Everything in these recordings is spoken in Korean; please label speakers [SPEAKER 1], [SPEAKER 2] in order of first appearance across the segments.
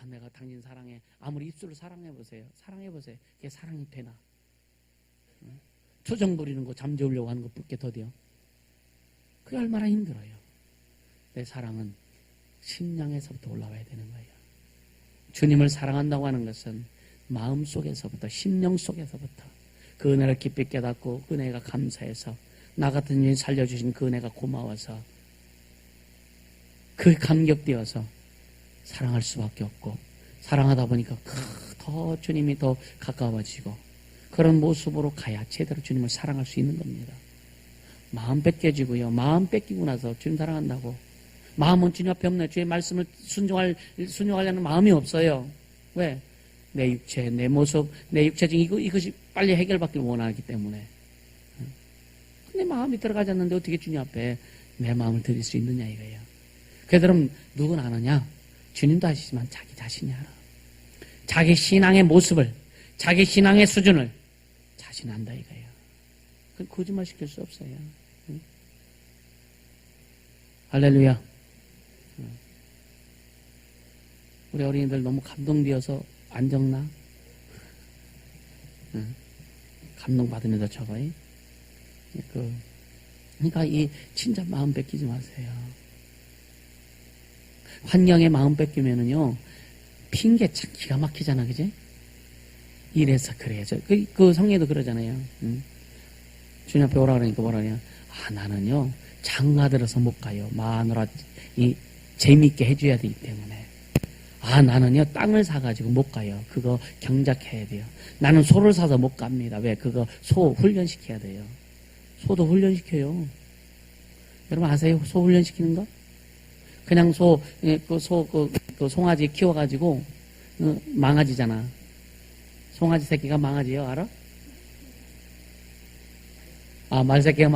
[SPEAKER 1] 내가 당신 사랑해. 아무리 입술로 사랑해보세요. 사랑해보세요. 그게 사랑이 되나? 투정 부리는 거, 잠재우려고 하는 것밖에 더디요. 그게 얼마나 힘들어요. 내 사랑은 심령에서부터 올라와야 되는 거예요. 주님을 사랑한다고 하는 것은 마음속에서부터, 심령 속에서부터 그 은혜를 깊이 깨닫고 그 은혜가 감사해서 나 같은 일 살려주신 그 은혜가 고마워서 그 감격되어서 사랑할 수밖에 없고, 사랑하다 보니까 더 주님이 더 가까워지고, 그런 모습으로 가야 제대로 주님을 사랑할 수 있는 겁니다. 마음 뺏겨지고요. 마음 뺏기고 나서 주님 사랑한다고 마음은 주님 앞에 없네. 주의 말씀을 순종하려는 마음이 없어요. 왜? 내 육체, 내 모습, 내 육체적 이것이 빨리 해결받기를 원하기 때문에. 근데 마음이 들어가지 않는데 어떻게 주님 앞에 내 마음을 드릴 수 있느냐 이거예요. 그들은 누구나 아느냐? 주님도 아시지만 자기 자신이 알아. 자기 신앙의 모습을, 자기 신앙의 수준을 자신이 안다 이거예요. 그건 거짓말 시킬 수 없어요. 할렐루야. 우리 어린이들 너무 감동되어서 안 적나? 감동받으면서 적어요. 그러니까 이 진짜 마음 뺏기지 마세요. 환경에 마음 뺏기면은요, 핑계 참 기가 막히잖아, 그지? 이래서 그래야죠. 그 성례도 그러잖아요. 주님 앞에 오라 그러니까 뭐라 그래요? 나는요, 장가 들어서 못 가요. 마누라, 재미있게 해줘야 되기 때문에. 나는요, 땅을 사가지고 못 가요. 그거 경작해야 돼요. 나는 소를 사서 못 갑니다. 왜? 그거 소 훈련시켜야 돼요. 소도 훈련시켜요. 여러분 아세요? 소 훈련시키는 거? 그냥 그 송아지 키워가지고, 망아지잖아. 송아지 새끼가 망아지요, 알아? 말새끼가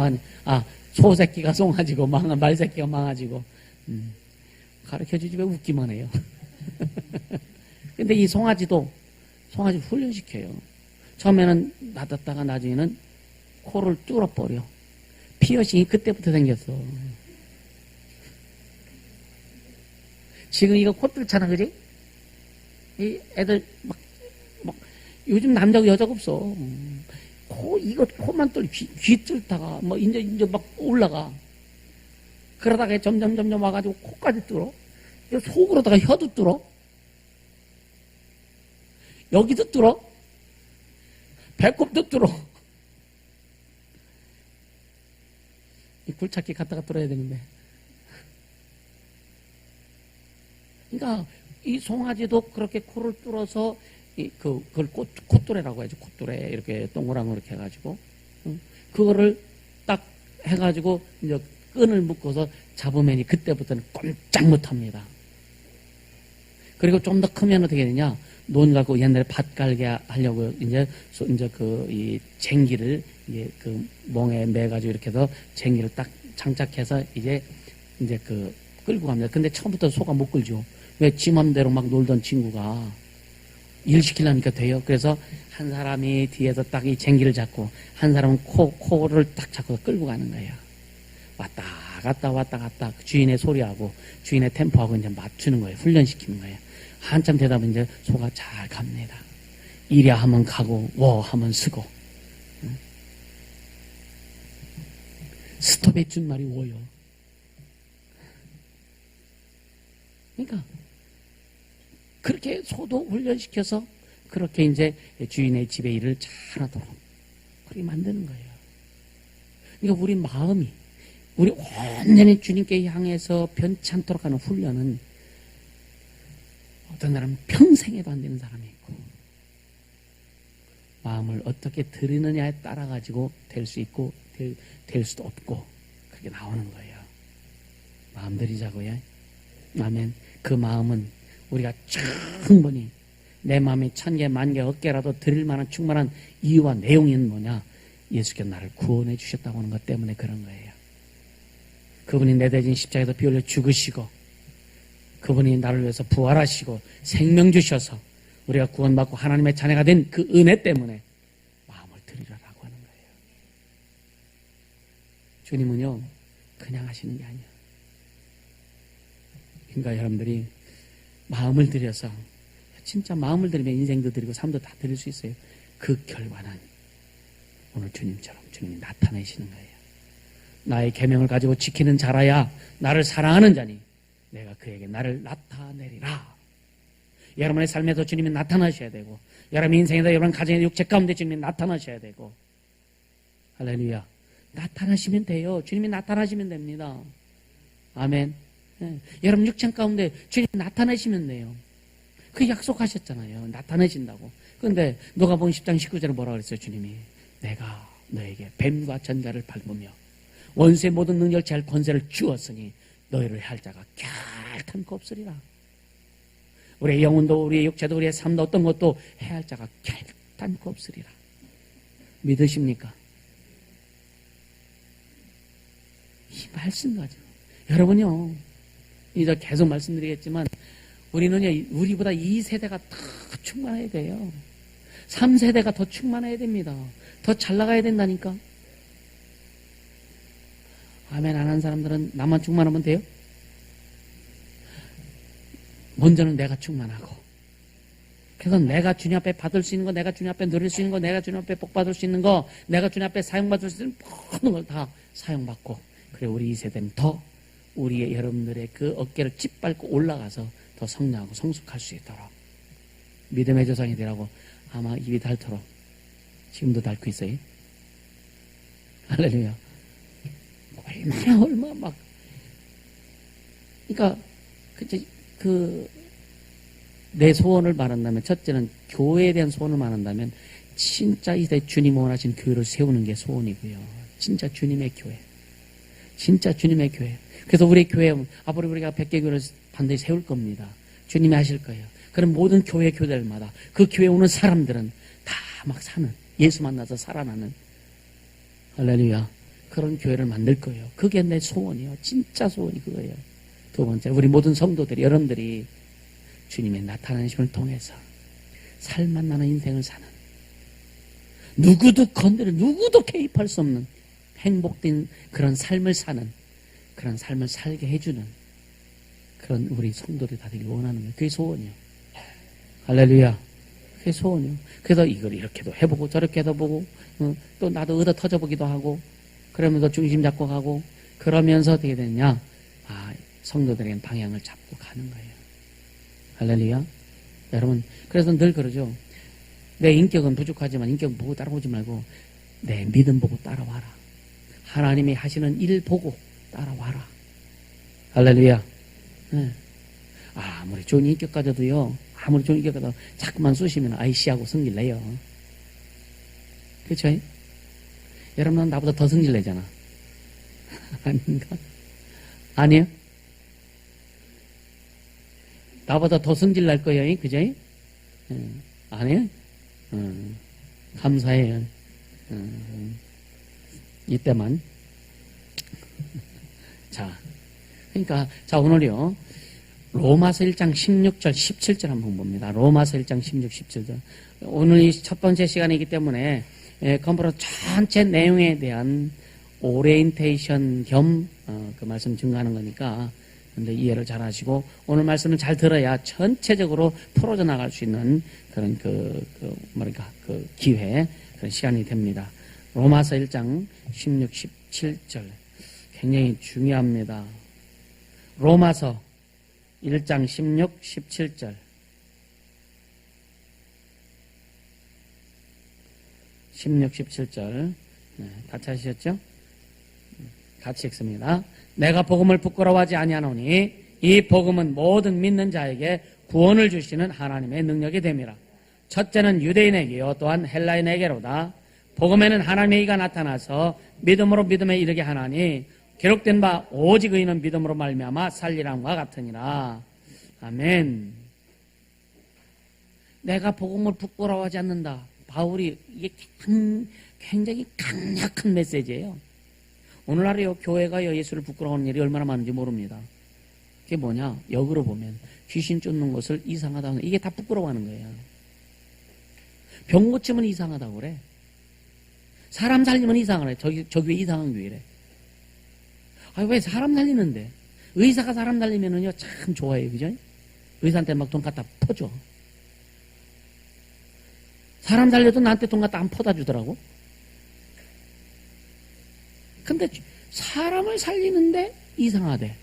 [SPEAKER 1] 소 새끼가 송아지고, 말 새끼가 망아지고. 가르쳐 주지 왜 웃기만 해요. 근데 이 송아지 훈련시켜요. 처음에는 놔뒀다가 나중에는 코를 뚫어버려. 피어싱이 그때부터 생겼어. 지금 이거 코 뚫잖아, 그지? 이 애들 요즘 남자고 여자가 없어. 코만 귀 뚫다가, 이제 막 올라가. 그러다가 점점 와가지고 코까지 뚫어. 속으로다가 혀도 뚫어. 여기도 뚫어. 배꼽도 뚫어. 이 굴착기 갖다가 뚫어야 되는데. 그러니까 이 송아지도 그렇게 코를 뚫어서 그걸 콧뚜레라고 하죠. 콧뚜레 이렇게 동그랗게 이렇게 해가지고 그거를 딱 해가지고 이제 끈을 묶어서 잡으면 그때부터는 꼼짝 못합니다. 그리고 좀 더 크면 어떻게 되냐? 논 갖고 옛날에 밭 갈게 하려고 이제 이 쟁기를 그 멍에 매가지고 이렇게 해서 쟁기를 딱 장착해서 이제 끌고 갑니다. 근데 처음부터 소가 못 끌죠. 왜? 지 맘대로 막 놀던 친구가 일 시키려니까 돼요. 그래서 한 사람이 뒤에서 딱 이 쟁기를 잡고 한 사람은 코를 딱 잡고 끌고 가는 거예요. 왔다 갔다 주인의 소리하고 주인의 템포하고 이제 맞추는 거예요. 훈련시키는 거예요. 한참 되다 보면 이제 소가 잘 갑니다. 이랴 하면 가고 워 하면 쓰고. 스톱해 준 말이 워요. 그러니까 그렇게 소도 훈련시켜서 그렇게 이제 주인의 집에 일을 잘하도록 그렇게 만드는 거예요. 그러니까 우리 마음이 우리 온전히 주님께 향해서 변치 않도록 하는 훈련은 어떤 사람은 평생에도 안 되는 사람이 있고, 마음을 어떻게 들이느냐에 따라 가지고 될 수 있고 될 수도 없고 그게 나오는 거예요. 마음 들이자고요. 아멘. 그 마음은 우리가 충분히 내 마음이 1000개, 10,000개, 10,000개라도 드릴 만한 충분한 이유와 내용은 뭐냐? 예수께서 나를 구원해 주셨다고 하는 것 때문에 그런 거예요. 그분이 내 대신 십자가에서 피 흘려 죽으시고 그분이 나를 위해서 부활하시고 생명 주셔서 우리가 구원받고 하나님의 자녀가 된 그 은혜 때문에 마음을 드리라고 하는 거예요. 주님은요 그냥 하시는 게 아니에요. 그러니까 여러분들이 마음을 들여서 진짜 마음을 들이면 인생도 드리고 삶도 다 드릴 수 있어요. 그 결과는 오늘 주님처럼 주님이 나타내시는 거예요. 나의 계명을 가지고 지키는 자라야 나를 사랑하는 자니 내가 그에게 나를 나타내리라. 여러분의 삶에서 주님이 나타나셔야 되고, 여러분 인생에서 여러분 가정의 육체 가운데 주님이 나타나셔야 되고, 할렐루야. 나타나시면 돼요. 주님이 나타나시면 됩니다. 아멘. 네. 여러분 육체 가운데 주님이 나타나시면 돼요. 그 약속하셨잖아요. 나타내신다고. 그런데 누가복음 10장 19절에 뭐라고 그랬어요? 주님이 내가 너에게 뱀과 전갈을 밟으며 원수의 모든 능력을 제할 권세를 주었으니 너희를 할 자가 결탄코 없으리라. 우리의 영혼도 우리의 육체도 우리의 삶도 어떤 것도 해할 자가 결탄코 없으리라. 믿으십니까? 이 말씀 가지고 여러분요, 이제 계속 말씀드리겠지만 우리는요, 우리보다 2세대가 더 충만해야 돼요. 3세대가 더 충만해야 됩니다. 더 잘 나가야 된다니까. 아멘 안 하는 사람들은 나만 충만하면 돼요? 먼저는 내가 충만하고, 그래서 내가 주님 앞에 받을 수 있는 거, 내가 주님 앞에 누릴 수 있는 거, 내가 주님 앞에 복 받을 수 있는 거, 내가 주님 앞에 사용받을 수 있는 모든 걸 다 사용받고, 그래 우리 2세대는 더 우리의 여러분들의 그 어깨를 짓밟고 올라가서 더 성장하고 성숙할 수 있도록 믿음의 조상이 되라고 아마 입이 닳도록 지금도 닳고 있어요. 할렐루야. 얼마 막, 그러니까 내 소원을 말한다면, 첫째는 교회에 대한 소원을 말한다면 진짜 이제 주님 원하신 교회를 세우는 게 소원이고요. 진짜 주님의 교회, 진짜 주님의 교회. 그래서 우리 교회 앞으로 우리가 100개 교회를 반드시 세울 겁니다. 주님이 하실 거예요. 그럼 모든 교회들마다 그 교회에 오는 사람들은 다 막 사는, 예수 만나서 살아나는, 할렐루야, 그런 교회를 만들 거예요. 그게 내 소원이에요. 진짜 소원이 그거예요. 두 번째, 우리 모든 성도들이, 여러분들이 주님의 나타나심을 통해서 살만 나는 인생을 사는, 누구도 건드려, 누구도 개입할 수 없는 행복된 그런 삶을 사는, 그런 삶을 살게 해주는 그런 우리 성도들이 다 되길 원하는 거예요. 그게 소원이에요. 할렐루야. 그게 소원이에요. 그래서 이걸 이렇게도 해보고 저렇게도 보고, 또 나도 얻어 터져보기도 하고, 그러면서 중심 잡고 가고, 그러면서 어떻게 되느냐? 성도들에게는 방향을 잡고 가는 거예요. 할렐루야. 여러분, 그래서 늘 그러죠. 내 인격은 부족하지만 인격 보고 따라오지 말고 내 믿음 보고 따라와라. 하나님이 하시는 일 보고 따라와라. 할렐루야. 네. 아무리 좋은 인격 가져도요, 아무리 좋은 인격 가져도 자꾸만 쑤시면 아이씨하고 성질 내요. 그렇죠? 여러분은 나보다 더 성질 내잖아. 아닌가? 아니에요? 나보다 더 성질 날 거예요. 그죠? 아니에요? 감사해요. 이때만. 자, 그러니까, 자, 오늘요, 로마서 1장 16절, 17절 한번 봅니다. 로마서 1장 16, 17절. 오늘 이 첫 번째 시간이기 때문에, 컴프로 전체 내용에 대한 오리엔테이션 겸, 그 말씀 증거하는 거니까, 근데 이해를 잘 하시고, 오늘 말씀을 잘 들어야 전체적으로 풀어져 나갈 수 있는 그런 그 기회, 그런 시간이 됩니다. 로마서 1장 16, 17절. 굉장히 중요합니다. 로마서 1장 16, 17절. 16, 17절. 네, 같이 하셨죠? 같이 읽습니다. 내가 복음을 부끄러워하지 아니하노니 이 복음은 모든 믿는 자에게 구원을 주시는 하나님의 능력이 됨이라. 첫째는 유대인에게요 또한 헬라인에게로다. 복음에는 하나님의 의가 나타나서 믿음으로 믿음에 이르게 하나니 기록된 바 오직 의인은 믿음으로 말미암아 살리람과 같으니라. 아멘. 내가 복음을 부끄러워하지 않는다. 바울이 이게 굉장히 강력한 메시지예요. 오늘날에요, 교회가요, 예수를 부끄러워하는 일이 얼마나 많은지 모릅니다. 그게 뭐냐? 역으로 보면 귀신 쫓는 것을 이상하다고 하는, 이게 다 부끄러워하는 거예요. 병 고치면 이상하다고 그래. 사람 살리면 이상하래. 저기 왜 이상한 교회래? 왜 사람 살리는데? 의사가 사람 살리면은요, 참 좋아해요. 그죠? 의사한테 막 돈 갖다 퍼줘. 사람 살려도 나한테 돈 갖다 안 퍼다 주더라고. 근데 사람을 살리는데 이상하대.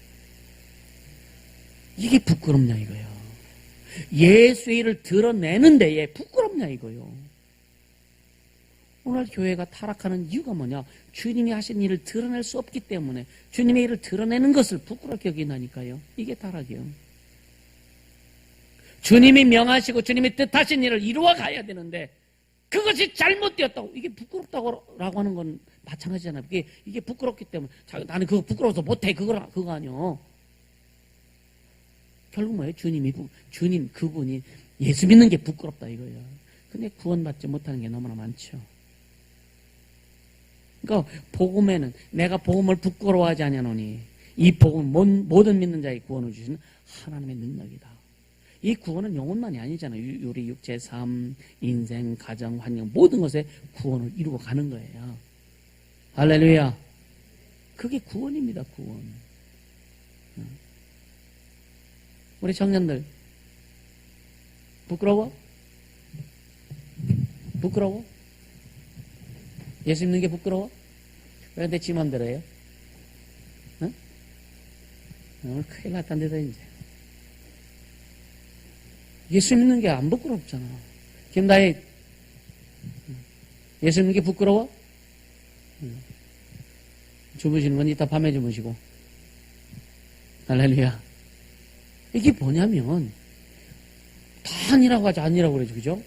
[SPEAKER 1] 이게 부끄럽냐 이거예요. 예수의 일을 드러내는데 얘 부끄럽냐 이거예요. 오늘 교회가 타락하는 이유가 뭐냐? 주님이 하신 일을 드러낼 수 없기 때문에 주님의 일을 드러내는 것을 부끄럽게 여긴다니까요. 이게 타락이에요. 주님이 명하시고 주님이 뜻하신 일을 이루어 가야 되는데 그것이 잘못되었다고 이게 부끄럽다고 하는 건 마찬가지잖아요. 이게 부끄럽기 때문에 나는 그거 부끄러워서 못해 그거 아니요. 결국 뭐예요? 주님 그분이 예수 믿는 게 부끄럽다 이거예요. 근데 구원받지 못하는 게 너무나 많죠. 그러니까 복음에는 내가 복음을 부끄러워하지 아니하노니 이 복음은 모든 믿는 자에게 구원을 주시는 하나님의 능력이다. 이 구원은 영혼만이 아니잖아요. 우리 육체, 삶, 인생, 가정, 환경 모든 것에 구원을 이루어 가는 거예요. 할렐루야. 그게 구원입니다. 구원. 우리 청년들 부끄러워? 부끄러워? 예수 믿는 게 부끄러워? 왜 내 지 맘대로 해요? 응? 오늘 큰일 났단데다 이제. 예수 믿는 게 안 부끄럽잖아. 김다희 예수 믿는 게 부끄러워? 주무시는 건 이따 밤에 주무시고. 할렐루야. 이게 뭐냐면 다 아니라고 하지 아니라고 그러죠. 그죠?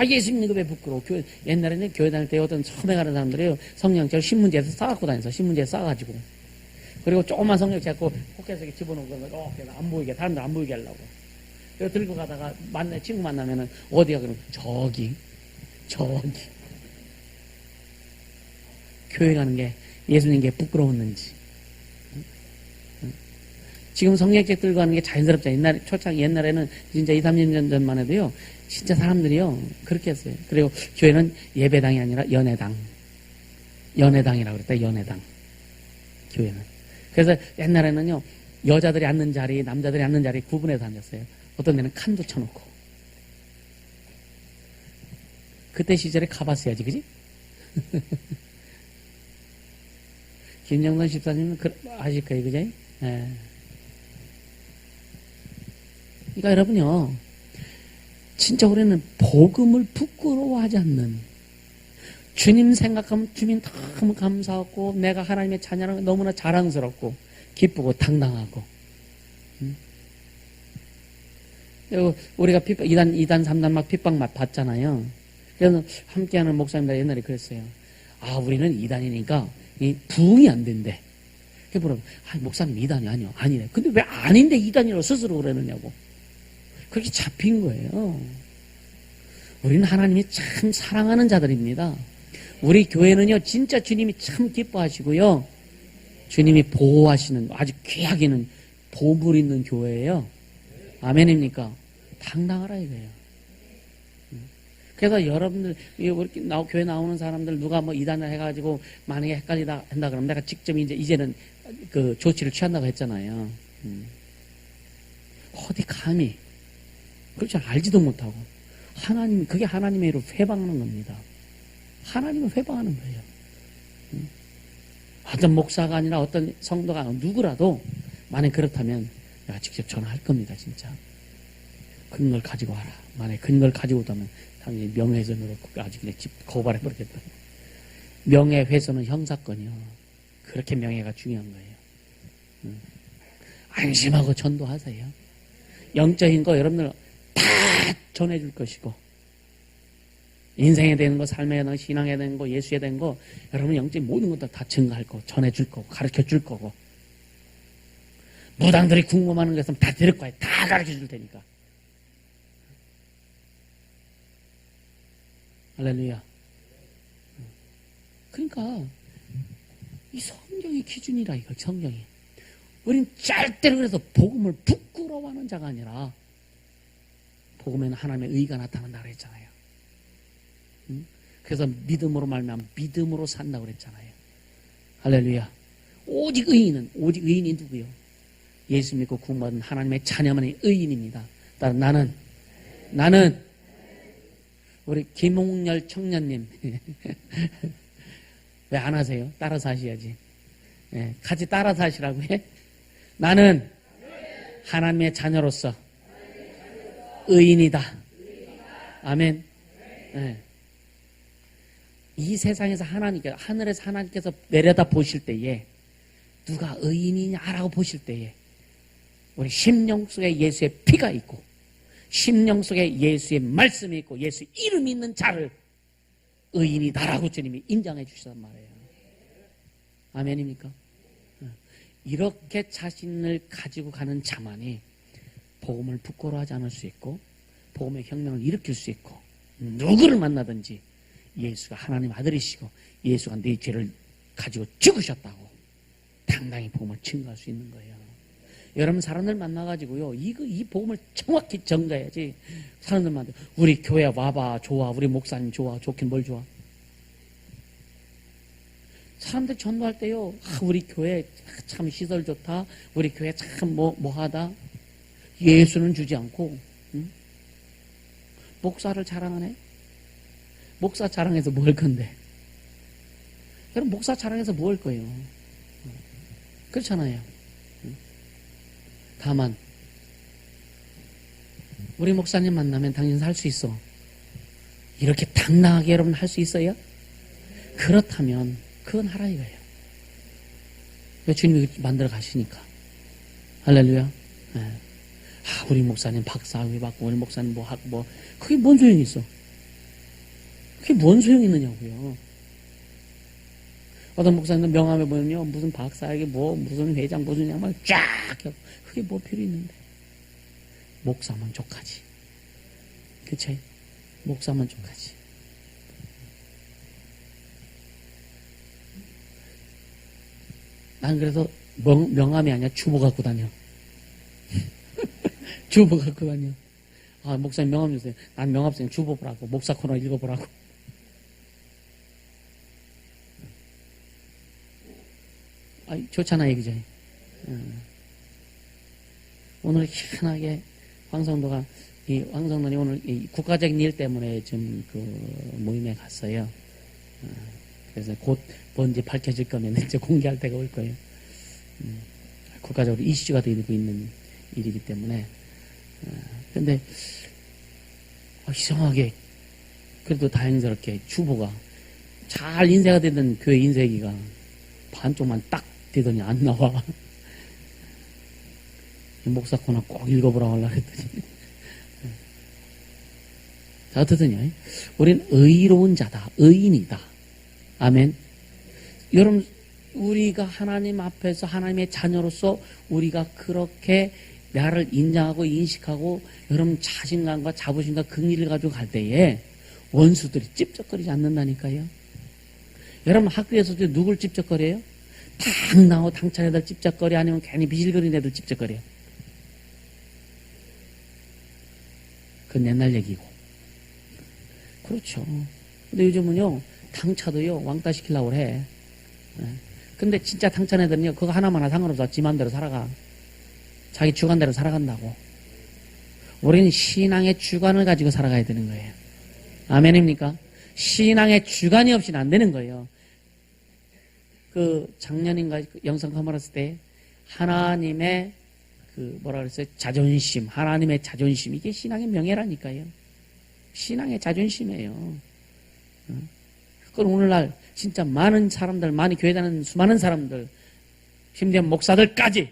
[SPEAKER 1] 예수 믿는 거 왜 부끄러워? 옛날에는 교회 다닐 때 어떤 처음에 가는 사람들이요. 성령책을 신문지에서 싸갖고 다녔어. 신문지에 싸가지고. 그리고 조그만 성령책 갖고 포켓에 집어넣고 이렇게 안 보이게 사람들 안 보이게 하려고. 그래서 들고 가다가 친구 만나면은 어디가 그러면 저기. 교회 가는 게 예수 믿는 게 부끄러웠는지. 지금 성령책 들고 가는 게 자연스럽죠. 옛날에는 진짜 2, 3년 전만 해도요. 진짜 사람들이요. 그렇게 했어요. 그리고 교회는 예배당이 아니라 연회당. 연회당이라고 그랬다. 연회당. 교회는. 그래서 옛날에는요. 여자들이 앉는 자리, 남자들이 앉는 자리 구분해서 앉았어요. 어떤 데는 칸도 쳐놓고. 그때 시절에 가봤어야지, 그지? 김정선 집사님은 아실 거예요, 그지? 예. 그러니까 여러분요, 진짜 우리는 복음을 부끄러워하지 않는, 주님 생각하면 주님 너무 감사하고, 내가 하나님의 자녀라는 너무나 자랑스럽고, 기쁘고 당당하고. 우리가 이단 3단 막 핍박 받잖아요. 그래서 함께하는 목사님들 옛날에 그랬어요. 우리는 2단이니까 이 부응이 안 된대. 그게 뭐라고? 목사님 2단이 아니요. 아니래. 근데 왜 아닌데 2단이라고 스스로 그러느냐고. 그렇게 잡힌 거예요. 우리는 하나님이 참 사랑하는 자들입니다. 우리 교회는요, 진짜 주님이 참 기뻐하시고요. 주님이 보호하시는 아주 귀하게 있는 보물 있는 교회예요. 아멘입니까? 당당하라 이거예요. 그래서 여러분들, 교회 나오는 사람들 누가 뭐 이단을 해가지고 만약에 헷갈리다 한다 그러면 내가 직접 이제는 그 조치를 취한다고 했잖아요. 어디 감히. 그렇죠. 알지도 못하고. 그게 하나님의 일을 회방하는 겁니다. 하나님을 회방하는 거예요. 어떤 목사가 아니라 어떤 성도가 누구라도 만약 그렇다면 내가 직접 전화할 겁니다. 진짜. 근거를 가지고 와라. 만약에 근거를 가지고 오다면 당연히 명예훼손으로 아주 그냥 고발해 버리겠다. 명예훼손은 형사건이요. 그렇게 명예가 중요한 거예요. 안심하고 전도하세요. 영적인 거 여러분들 다 전해줄 것이고, 인생에 대한 거, 삶에 대한 거, 신앙에 대한 거, 예수에 대한 거, 여러분 영적인 모든 것들 다 증거할 거고, 전해줄 거고, 가르쳐 줄 거고, 무당들이 궁금하는 거 있으면 다 들을 거예요. 다 가르쳐 줄 테니까. 할렐루야. 그러니까 이 성경의 기준이라 이거 성경이. 우린 절대로 그래서 복음을 부끄러워하는 자가 아니라 복음에는 하나님의 의가 나타난다 그랬잖아요. 그래서 믿음으로 말미암아 믿음으로 산다고 그랬잖아요. 할렐루야. 오직 의인이 누구요? 예수 믿고 구원받은 하나님의 자녀만의 의인입니다. 따라 나는 우리 김홍열 청년님. 왜 안 하세요? 따라서 하셔야지. 예, 같이 따라서 하시라고 해. 나는 하나님의 자녀로서 의인이다. 아멘. 예. 이 세상에서 하늘에서 하나님께서 내려다 보실 때에 누가 의인이냐라고 보실 때에 우리 심령 속에 예수의 피가 있고 심령 속에 예수의 말씀이 있고 예수 이름이 있는 자를 의인이다라고 주님이 인정해 주시단 말이에요. 아멘입니까? 이렇게 자신을 가지고 가는 자만이 복음을 부끄러워하지 않을 수 있고 복음의 혁명을 일으킬 수 있고 누구를 만나든지 예수가 하나님 아들이시고 예수가 네 죄를 가지고 죽으셨다고 당당히 복음을 증거할 수 있는 거예요. 여러분 사람들 만나가지고요 이 복음을 정확히 전가해야지. 사람들 만나 우리 교회 와봐 좋아 우리 목사님 좋아 좋긴 뭘 좋아. 사람들 전도할 때요 우리 교회 참 시설 좋다 우리 교회 참 뭐하다 예수는 주지 않고 응? 목사를 자랑하네. 목사 자랑해서 뭐 할 건데? 여러분 목사 자랑해서 뭐 할 거예요? 그렇잖아요. 다만 우리 목사님 만나면 당신 살 수 있어. 이렇게 당당하게 여러분 할 수 있어요? 그렇다면 그건 하라 이거예요. 왜 주님이 만들어 가시니까. 할렐루야. 네. 우리 목사님 박사학위 받고 우리 목사님 뭐 하고 뭐 그게 뭔 소용이 있어? 그게 뭔 소용이 있느냐고요. 어떤 목사님들 명함에 보면요 무슨 박사학위 뭐 무슨 회장 무슨 양말 쫙 하고 그게 뭐 필요 있는데. 목사만 족하지. 그치? 목사만 족하지. 난 그래서 명함이 아니야 주보 갖고 다녀. 주보 갖고 다녀. 아 목사님 명함 주세요. 난 명함 쓰면 주보 보라고 목사 코너 읽어보라고. 아 좋잖아 얘기죠. 오늘 희한하게 황성도가 황성도이 오늘 국가적인 일 때문에 좀 그 모임에 갔어요. 그래서 곧 뭔지 밝혀질 거면 이제 공개할 때가 올 거예요. 국가적으로 이슈가 되고 있는 일이기 때문에. 근데 이상하게 그래도 다행스럽게 주보가 잘 인쇄가 되던 교회 인쇄기가 반쪽만 딱 되더니 안 나와. 목사 코너 꼭 읽어보라고 하려고 했더니. 자, 어떻더냐? 우린 의로운 자다. 의인이다. 아멘. 여러분, 우리가 하나님 앞에서 하나님의 자녀로서 우리가 그렇게 나를 인정하고 인식하고 여러분 자신감과 자부심과 긍휼을 가지고 갈 때에 원수들이 찝쩍거리지 않는다니까요. 여러분 학교에서도 누굴 찝쩍거려요? 당나고 당찬 애들 찝쩍거려 아니면 괜히 비실거리는 애들 찝쩍거려. 그건 옛날 얘기고. 그렇죠. 근데 요즘은요 당차도요 왕따 시키려고 해. 근데 진짜 당찬 애들은요 그거 하나만 상관없어. 지 맘대로 살아가. 자기 주관대로 살아간다고. 우리는 신앙의 주관을 가지고 살아가야 되는 거예요. 아멘입니까? 신앙의 주관이 없이는 안 되는 거예요. 그 작년인가 영상 카메라했을 때 하나님의 그 뭐라 그랬어요? 자존심, 하나님의 자존심 이게 신앙의 명예라니까요. 신앙의 자존심이에요. 그건 오늘날 진짜 많은 사람들, 많이 교회 다니는 수많은 사람들, 심지어 목사들까지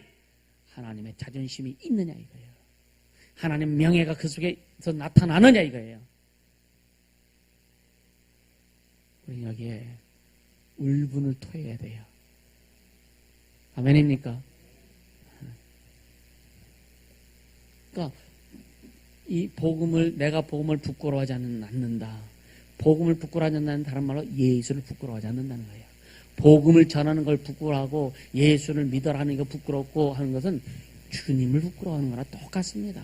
[SPEAKER 1] 하나님의 자존심이 있느냐 이거예요. 하나님 명예가 그 속에서 나타나느냐 이거예요. 우리 여기에 울분을 토해야 돼요. 아멘입니까? 그러니까 이 복음을 내가 복음을 부끄러워하지 않는다. 복음을 부끄러워하지 않는다는 다른 말로 예수를 부끄러워하지 않는다는 거예요. 복음을 전하는 걸 부끄러워하고 예수를 믿어라는 거 부끄럽고 하는 것은 주님을 부끄러워하는 거나 똑같습니다.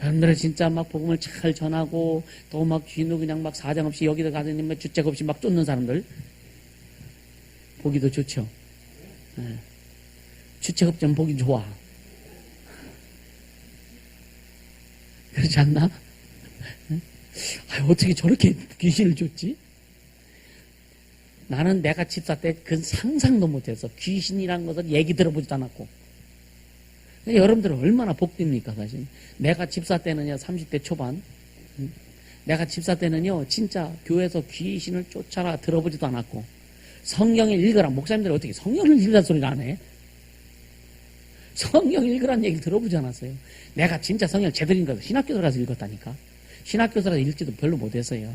[SPEAKER 1] 여러분들은 진짜 막 복음을 잘 전하고 또 막 쥐누 그냥 막 사정 없이 여기다 가서 막 주책 없이 막 쫓는 사람들 보기도 좋죠. 주책 없지만 보기 좋아. 그렇죠? 그렇지 않나? 어떻게 저렇게 귀신을 줬지? 나는 내가 집사 때 그건 상상도 못해서 귀신이라는 것을 얘기 들어보지도 않았고. 여러분들은 얼마나 복됩니까, 사실. 내가 집사 때는요, 30대 초반. 내가 집사 때는요, 진짜 교회에서 귀신을 쫓아라 들어보지도 않았고, 성경을 읽으라. 목사님들이 어떻게 성경을 읽으라는 소리를 안 해? 성경 읽으라는 얘기를 들어보지 않았어요. 내가 진짜 성경을 제대로 읽은 거 신학교 들어가서 읽었다니까. 신학교 들어가서 읽지도 별로 못해서요.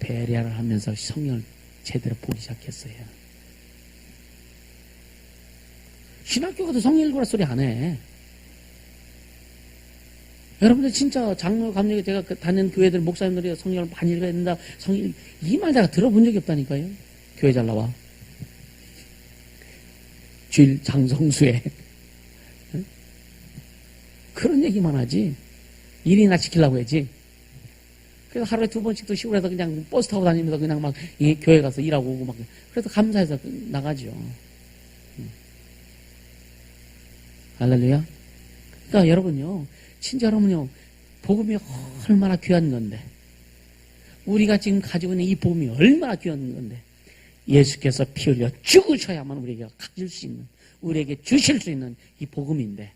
[SPEAKER 1] 베리아를 하면서 성경을 제대로 보기 시작했어요. 신학교 가도 성경 읽으라 소리 안 해. 여러분들 진짜 장로 감독이 제가 다니는 교회들 목사님들이 성경을 많이 읽어야 된다. 이 말 내가 들어본 적이 없다니까요. 교회 잘 나와. 주일 장성수에 그런 얘기만 하지. 일이나 지키려고 하지. 그래서 하루에 2번씩도 시골에서 그냥 버스 타고 다니면서 그냥 막 교회 가서 일하고 오고 막 그래서 감사해서 나가죠. 할렐루야. 그러니까 여러분요, 진짜 여러분요, 복음이 얼마나 귀한 건데, 우리가 지금 가지고 있는 이 복음이 얼마나 귀한 건데, 예수께서 피 흘려 죽으셔야만 우리가 가질 수 있는, 우리에게 주실 수 있는 이 복음인데,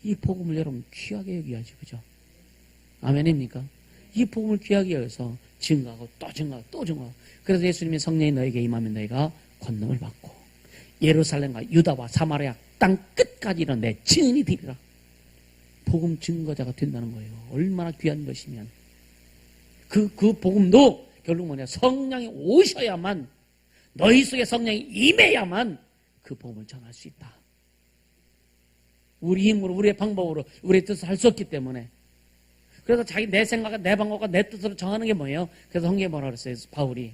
[SPEAKER 1] 이 복음을 여러분 귀하게 여겨야지, 그죠? 아멘입니까? 이 복음을 귀하게 여겨서 증거하고 또 증거하고 또 증거하고. 그래서 예수님이 성령이 너에게 임하면 너희가 권능을 받고 예루살렘과 유다와 사마리아 땅 끝까지 이런 내 증인이 되리라. 복음 증거자가 된다는 거예요. 얼마나 귀한 것이면. 그 복음도 결국 뭐냐, 성령이 오셔야만, 너희 속에 성령이 임해야만 그 복음을 전할 수 있다. 우리 힘으로, 우리의 방법으로, 우리의 뜻을 할 수 없기 때문에. 그래서 내 생각과 내 방법과 내 뜻으로 정하는 게 뭐예요? 그래서 성경에 뭐라 그랬어요? 바울이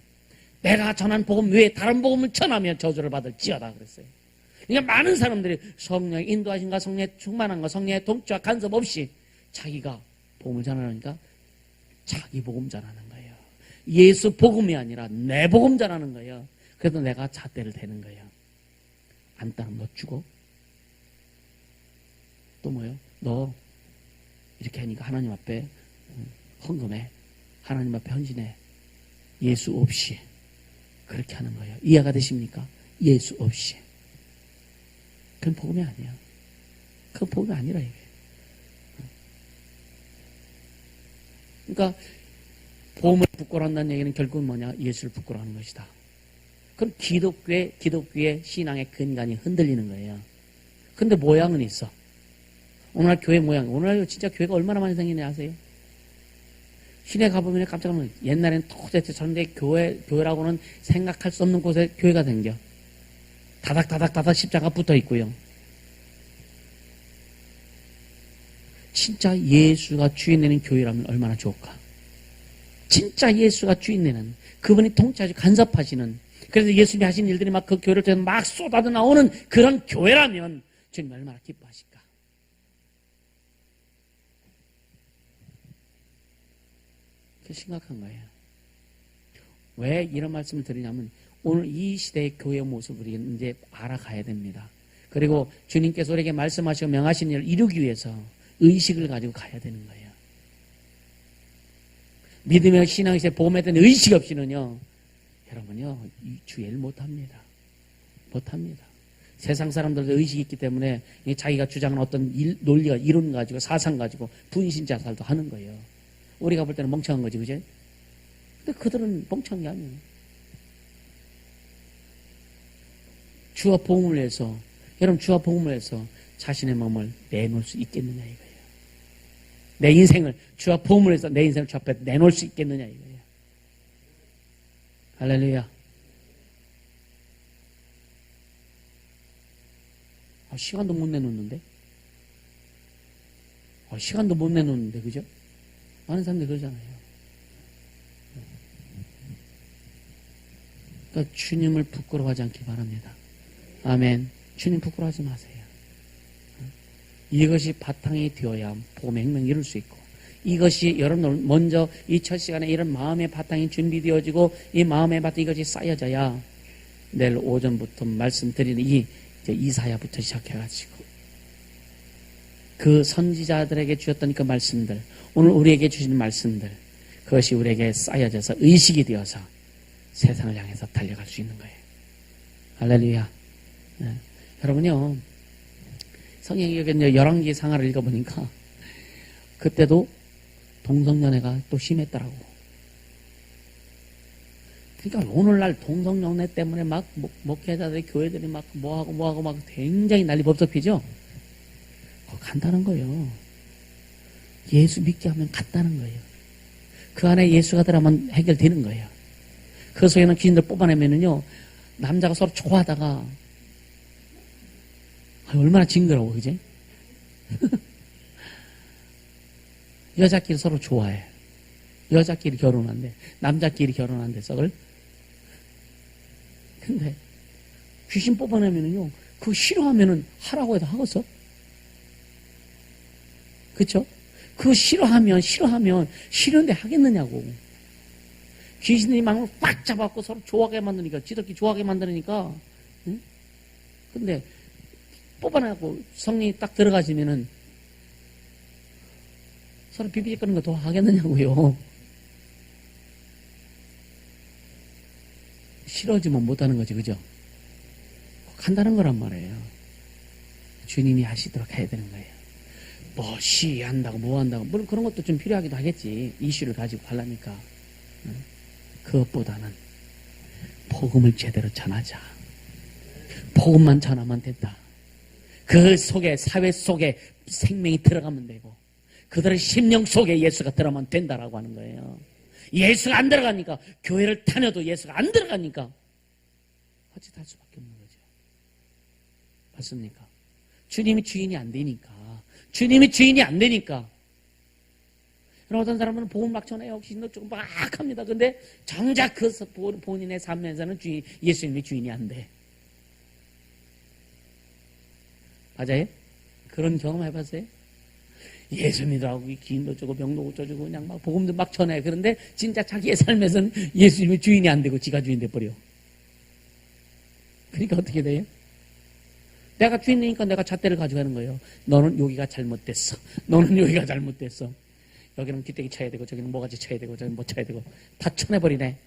[SPEAKER 1] 내가 전한 복음 외에 다른 복음을 전하면 저주를 받을지어다 그랬어요. 그러니까 많은 사람들이 성령의 인도하신가, 성령의 충만한가, 성령의 동치와 간섭 없이 자기가 복음을 전하니까 자기 복음 전하는 거예요. 예수 복음이 아니라 내 복음 전하는 거예요. 그래서 내가 잣대를 대는 거예요. 안 따르면 너 죽어. 또 뭐예요? 너 이렇게 하니까 하나님 앞에 헌금해. 하나님 앞에 헌신해. 예수 없이. 그렇게 하는 거예요. 이해가 되십니까? 예수 없이. 그건 복음이 아니야. 그건 복음이 아니라 이게. 그러니까 복음을 부끄러워한다는 얘기는 결국은 뭐냐? 예수를 부끄러워하는 것이다. 그럼 기독교의 신앙의 근간이 흔들리는 거예요. 근데 모양은 있어. 오늘날 교회 모양, 오늘날 진짜 교회가 얼마나 많이 생기냐 아세요? 시내 가보면 깜짝 놀라요. 옛날엔 도대체 저런데 교회라고는 생각할 수 없는 곳에 교회가 생겨. 다닥 십자가 붙어 있고요. 진짜 예수가 주인되는 교회라면 얼마나 좋을까? 진짜 예수가 주인되는, 그분이 통치하시고 간섭하시는, 그래서 예수님이 하신 일들이 막 그 교회를 통해서 막 쏟아져 나오는 그런 교회라면 주님 얼마나 기뻐하실까? 그게 심각한 거예요. 왜 이런 말씀을 드리냐면 오늘 이 시대의 교회의 모습을 우리가 이제 알아가야 됩니다. 그리고 주님께서 우리에게 말씀하시고 명하신 일을 이루기 위해서 의식을 가지고 가야 되는 거예요. 믿음의 신앙의 복음에 대한 의식 없이는요, 여러분요, 주 일 못합니다. 못합니다. 세상 사람들도 의식이 있기 때문에 자기가 주장하는 어떤 논리가, 이론 가지고, 사상 가지고 분신자살도 하는 거예요. 우리가 볼 때는 멍청한 거지, 그죠? 근데 그들은 멍청한 게 아니에요. 주와 복음을 해서, 여러분 주와 복음을 해서 자신의 몸을 내놓을 수 있겠느냐 이거예요. 내 인생을 주와 복음을 해서 내 인생을 주 앞에 내놓을 수 있겠느냐 이거예요. 할렐루야. 시간도 못 내놓는데? 시간도 못 내놓는데, 그죠? 많은 사람들이 그러잖아요. 그러니까 주님을 부끄러워하지 않기 바랍니다. 아멘. 주님 부끄러워하지 마세요. 이것이 바탕이 되어야 복음의 행명을 이룰 수 있고, 이것이 여러분 먼저 이 첫 시간에 이런 마음의 바탕이 준비되어지고 이 마음의 바탕 이것이 쌓여져야 내일 오전부터 말씀드리는 이 이사야부터 시작해가지고 그 선지자들에게 주셨던 그 말씀들, 오늘 우리에게 주시는 말씀들, 그것이 우리에게 쌓여져서 의식이 되어서 세상을 향해서 달려갈 수 있는 거예요. 할렐루야. 네. 여러분요, 성경에 이제 열왕기 상하를 읽어보니까 그때도 동성연애가 또 심했더라고. 그러니까 오늘날 동성연애 때문에 막 목회자들이 교회들이 막 뭐하고 막 굉장히 난리 법석피죠. 그거 간다는 거예요. 예수 믿게 하면 간다는 거예요. 그 안에 예수가 들어가면 해결되는 거예요. 그 속에는 귀신들 뽑아내면은요, 남자가 서로 좋아하다가 얼마나 징그러워, 그지? 여자끼리 서로 좋아해. 여자끼리 결혼한대. 남자끼리 결혼한대, 썩을. 근데 귀신 뽑아내면은요, 그거 싫어하면은 하라고 해도 하겠어? 그쵸? 그거 싫어하면 싫은데 하겠느냐고. 귀신들이 마음을 꽉 잡아갖고 서로 좋아하게 만드니까, 지들끼리 좋아하게 만드니까, 응? 근데 뽑아내고 성령이 딱 들어가시면은 서로 비비거리는 거 더 하겠느냐고요. 싫어지면 못하는 거지, 그죠? 간다는 거란 말이에요. 주님이 하시도록 해야 되는 거예요. 뭐 시한다고 뭐 한다고 물론 그런 것도 좀 필요하기도 하겠지. 이슈를 가지고 하려니까. 그것보다는 복음을 제대로 전하자. 복음만 전하면 된다. 그 속에, 사회 속에 생명이 들어가면 되고 그들의 심령 속에 예수가 들어가면 된다라고 하는 거예요. 예수가 안 들어가니까, 교회를 다녀도 예수가 안 들어가니까 헛짓할 수밖에 없는 거죠. 맞습니까? 주님이 주인이 안 되니까. 주님이 주인이 안 되니까. 어떤 사람은 복음 막 전해요. 귀신도 조금 막 합니다. 근데 정작 그 본인의 삶에서는 예수님이 주인이 안 돼. 맞아요? 그런 경험 해봤어요? 예수님이라고 귀인도 주고 병도 고쳐주고 그냥 막 복음도 막 전해. 그런데 진짜 자기의 삶에서는 예수님이 주인이 안 되고 지가 주인 돼버려. 그러니까 어떻게 돼요? 내가 주인이니까 내가 잣대를 가져가는 거예요. 너는 여기가 잘못됐어. 너는 여기가 잘못됐어. 여기는 기대기 쳐야 되고 저기는 뭐가지 쳐야 되고 저기는 뭐 쳐야 되고 다 쳐내버리네.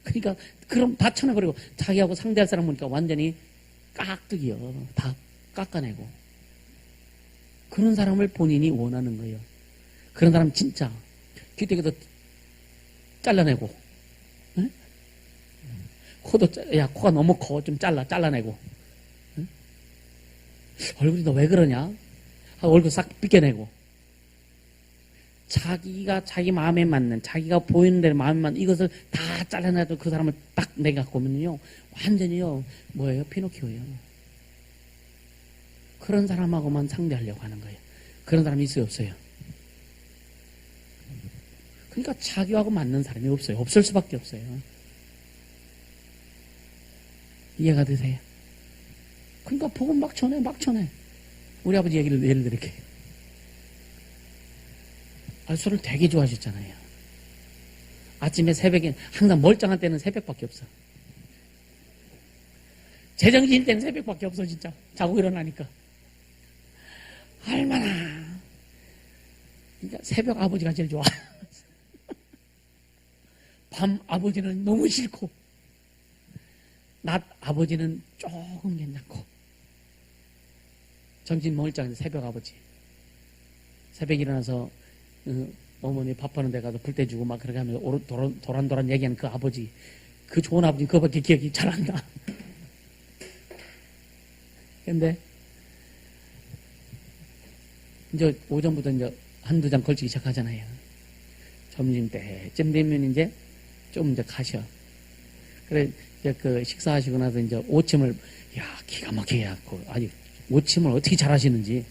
[SPEAKER 1] 그러니까 그럼 다 쳐내버리고 자기하고 상대할 사람 보니까 완전히 깍두기요. 다 깎아내고. 그런 사람을 본인이 원하는 거예요. 그런 사람 진짜 귀때기도 잘라내고, 응? 코도 야 코가 너무 커 좀 잘라내고, 응? 얼굴이 너 왜 그러냐? 얼굴 싹 빗겨내고. 자기가 자기 마음에 맞는, 자기가 보이는 대로 마음에 맞는 이것을 다 잘라내도 그 사람을 딱 내갖고 오면요 완전히요 뭐예요? 피노키오예요. 그런 사람하고만 상대하려고 하는 거예요. 그런 사람이 있어요, 없어요? 그러니까 자기하고 맞는 사람이 없어요. 없을 수밖에 없어요. 이해가 되세요? 그러니까 복음 막 전해. 우리 아버지 얘기를 예를 들게. 술을 되게 좋아하셨잖아요. 아침에 새벽에 항상 멀쩡한 때는 새벽밖에 없어. 제정신일 때는 새벽밖에 없어 진짜. 자고 일어나니까. 얼마나. 그러니까 새벽 아버지가 제일 좋아. 밤 아버지는 너무 싫고 낮 아버지는 조금 괜찮고 정신 멀쩡한 새벽 아버지. 새벽 일어나서 어머니 밥하는 데 가서 불 떼주고 막 그렇게 하면서 도란도란 얘기하는 그 아버지. 그 좋은 아버지 그거밖에 기억이 잘 안 나. 근데 이제 오전부터 이제 한두 장 걸치기 시작하잖아요. 점심 때쯤 되면 이제 좀 이제 가셔. 그래 이제 그 식사하시고 나서 이제 오침을 기가 막히게 해갖고 아니 오침을 어떻게 잘 하시는지.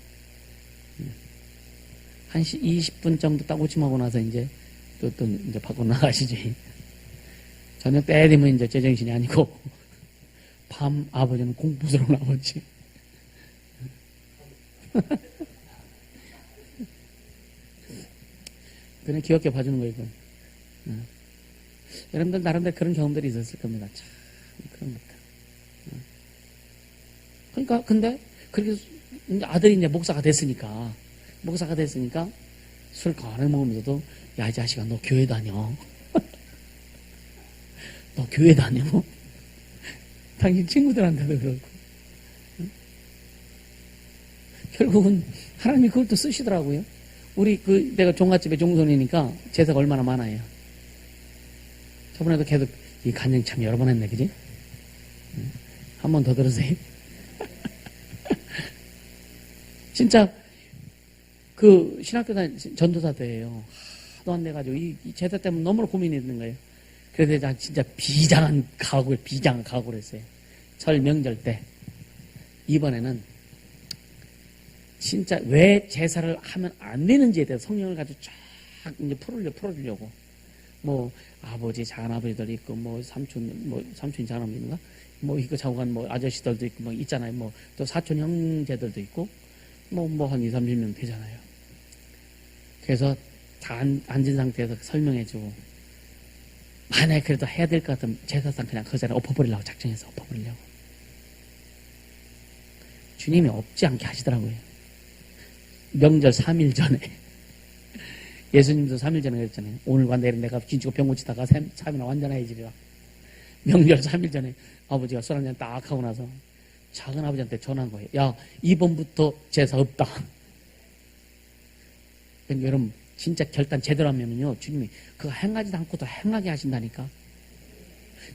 [SPEAKER 1] 한 20분 정도 딱 오침하고 나서 이제 또 이제 밖으로 나가시지. 저녁 때 되면 이제 제정신이 아니고 밤 아버지는 공부스러운 아버지. 그냥 귀엽게 봐주는 거예요. 여러분들 나름대로 그런 경험들이 있었을 겁니다. 참 그런 것들. 그러니까 근데 그렇게 아들이 이제 목사가 됐으니까 술 가만히 먹으면서도, 야, 이 자식아, 너 교회 다녀. 너 교회 다녀. 당신 친구들한테도 그러고. 결국은 하나님이 그걸 또 쓰시더라고요. 내가 종갓집에 종손이니까 제사가 얼마나 많아요. 저번에도 계속 이 간증 참 여러 번 했네, 그지? 한 번 더 들으세요. 진짜, 신학교 전도사 때예요. 하도 안 돼가지고, 이 제사 때문에 너무나 고민이 있는 거예요. 그래서 제가 진짜 비장한 각오를 했어요. 설 명절 때. 이번에는 진짜 왜 제사를 하면 안 되는지에 대해서 성령을 가지고 쫙 이제 풀어주려고. 아버지, 작은아버지들 있고, 삼촌, 작은아버지인가? 이거 자고간 아저씨들도 있고, 있잖아요. 또 사촌 형제들도 있고, 한 20, 30명 되잖아요. 그래서 다 앉은 상태에서 설명해주고, 만약에 그래도 해야 될 것 같으면 제사상 그냥 그 자리에 엎어버리려고 작정해서 엎어버리려고. 주님이 없지 않게 하시더라고요. 명절 3일 전에. 예수님도 3일 전에 그랬잖아요. 오늘과 내일 내가 빈치고 병 고치다가 3일이나 완전해지리라. 명절 3일 전에 아버지가 술 한잔 딱 하고 나서 작은 아버지한테 전화한 거예요. 야, 이번부터 제사 없다. 그러니까 여러분, 진짜 결단 제대로 하면요, 주님이 그거 행하지도 않고도 행하게 하신다니까.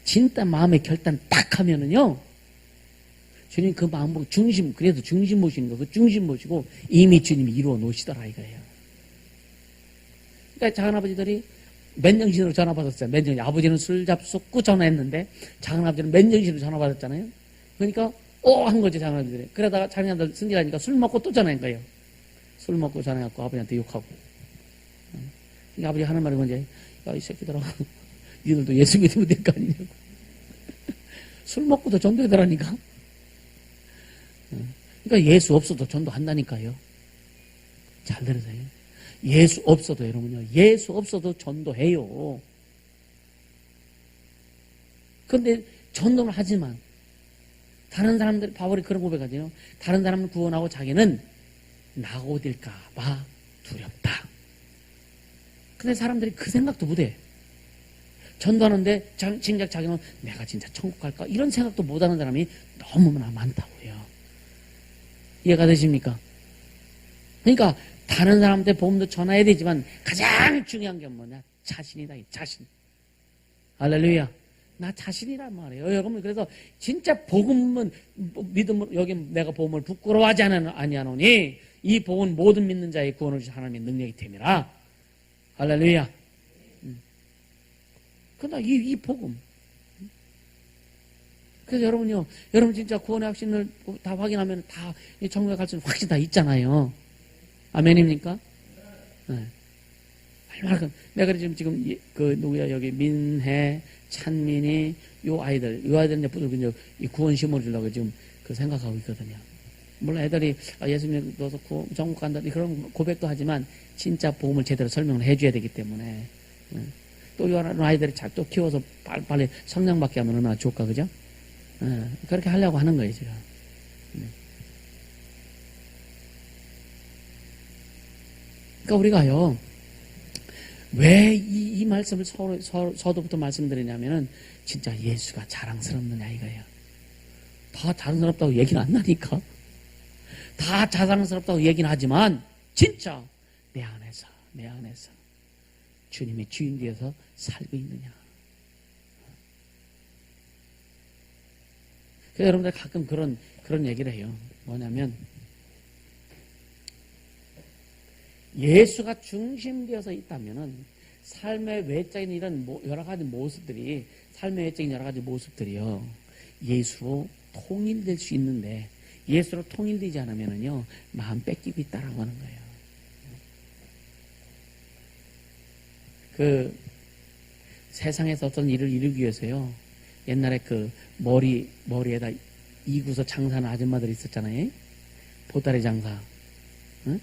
[SPEAKER 1] 진짜 마음의 결단 딱 하면은요, 주님 그 마음 보고 그래도 중심 모시는 거, 그 중심 모시고 이미 주님이 이루어 놓으시더라, 이거예요. 그러니까 작은아버지들이 맨정신으로 전화 받았어요. 맨정신. 아버지는 술 잡숫고 전화했는데, 작은아버지는 맨정신으로 전화 받았잖아요. 그러니까, 한 거죠, 작은아버지들이. 그러다가 자기네들 승질하니까 술 먹고 또 전화한 거예요. 술 먹고 전화해갖고 아버지한테 욕하고. 그러니까 아버지 하는 말이 뭔지, 야, 이 새끼들아. 니들도 예수 믿으면 될 거 아니냐고. 술 먹고도 전도해달라니까. 그러니까 예수 없어도 전도한다니까요. 잘 들으세요. 예수 없어도 여러분요. 예수 없어도 전도해요. 그런데 전도는 하지만 다른 사람들, 바울이 그런 고백하잖아요. 다른 사람을 구원하고 자기는 낙오될까 봐 두렵다. 근데 사람들이 그 생각도 못해. 전도하는데 진작 자기는 내가 진짜 천국 갈까? 이런 생각도 못하는 사람이 너무나 많다고요. 이해가 되십니까? 그러니까 다른 사람한테 복음도 전해야 되지만 가장 중요한 게 뭐냐? 자신이다. 자신. 할렐루야. 나 자신이란 말이에요. 여러분, 그래서 진짜 복음은 믿음으로, 여기 내가 복음을 부끄러워하지 아니하노니 이 복음은 모든 믿는 자의 구원을 주신 하나님의 능력이 됨이라. 할렐루야. 그러나 이 복음. 그래서 여러분요, 여러분 진짜 구원의 확신을 다 확인하면 다 천국에 갈 수 있는 확신 다 있잖아요. 아멘입니까? 네. 얼마나, 내가 지금 누구야, 여기 민혜, 찬민이, 요 아이들 이제 이 구원 심어 주려고 지금 생각하고 있거든요. 물론 애들이 예수 믿어서 천국 간다, 그런 고백도 하지만 진짜 복음을 제대로 설명을 해줘야 되기 때문에. 또 이런 아이들이 잘 또 키워서 빨리 성장받게 하면 얼마나 좋을까, 그죠? 그렇게 하려고 하는 거예요, 제가. 그러니까 우리가요, 왜 이 말씀을 서두부터 말씀드리냐면은, 진짜 예수가 자랑스럽느냐, 이거예요. 다 자랑스럽다고 얘기는 안 나니까. 다 자랑스럽다고 얘기는 하지만, 진짜 내 안에서 주님의 주인 되어서 살고 있느냐. 그래서 여러분들 가끔 그런 얘기를 해요. 뭐냐면, 예수가 중심되어서 있다면은, 삶의 외적인 이런 여러 가지 모습들이, 삶의 외적인 여러 가지 모습들이요, 예수로 통일될 수 있는데, 예수로 통일되지 않으면은요, 마음 뺏기고 있다라고 하는 거예요. 세상에서 어떤 일을 이루기 위해서요, 옛날에 머리에다 이구서 장사하는 아줌마들 있었잖아요. 보따리 장사. 응?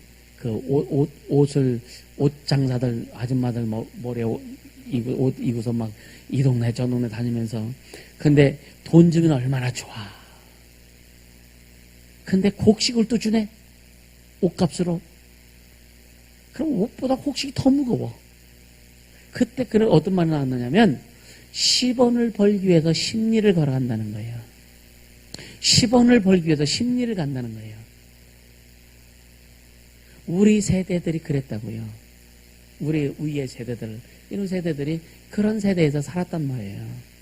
[SPEAKER 1] 옷 장사들, 아줌마들 머리에 옷 이구서 막 이 동네 저 동네 다니면서. 근데 돈 주면 얼마나 좋아. 근데 곡식을 또 주네. 옷값으로. 그럼 옷보다 혹시 더 무거워. 그때 그는 어떤 말이 나왔느냐면 10원을 벌기 위해서 심리를 걸어간다는 거예요. 10원을 벌기 위해서 심리를 간다는 거예요. 우리 세대들이 그랬다고요. 우리 위의 세대들, 이런 세대들이 그런 세대에서 살았단 말이에요.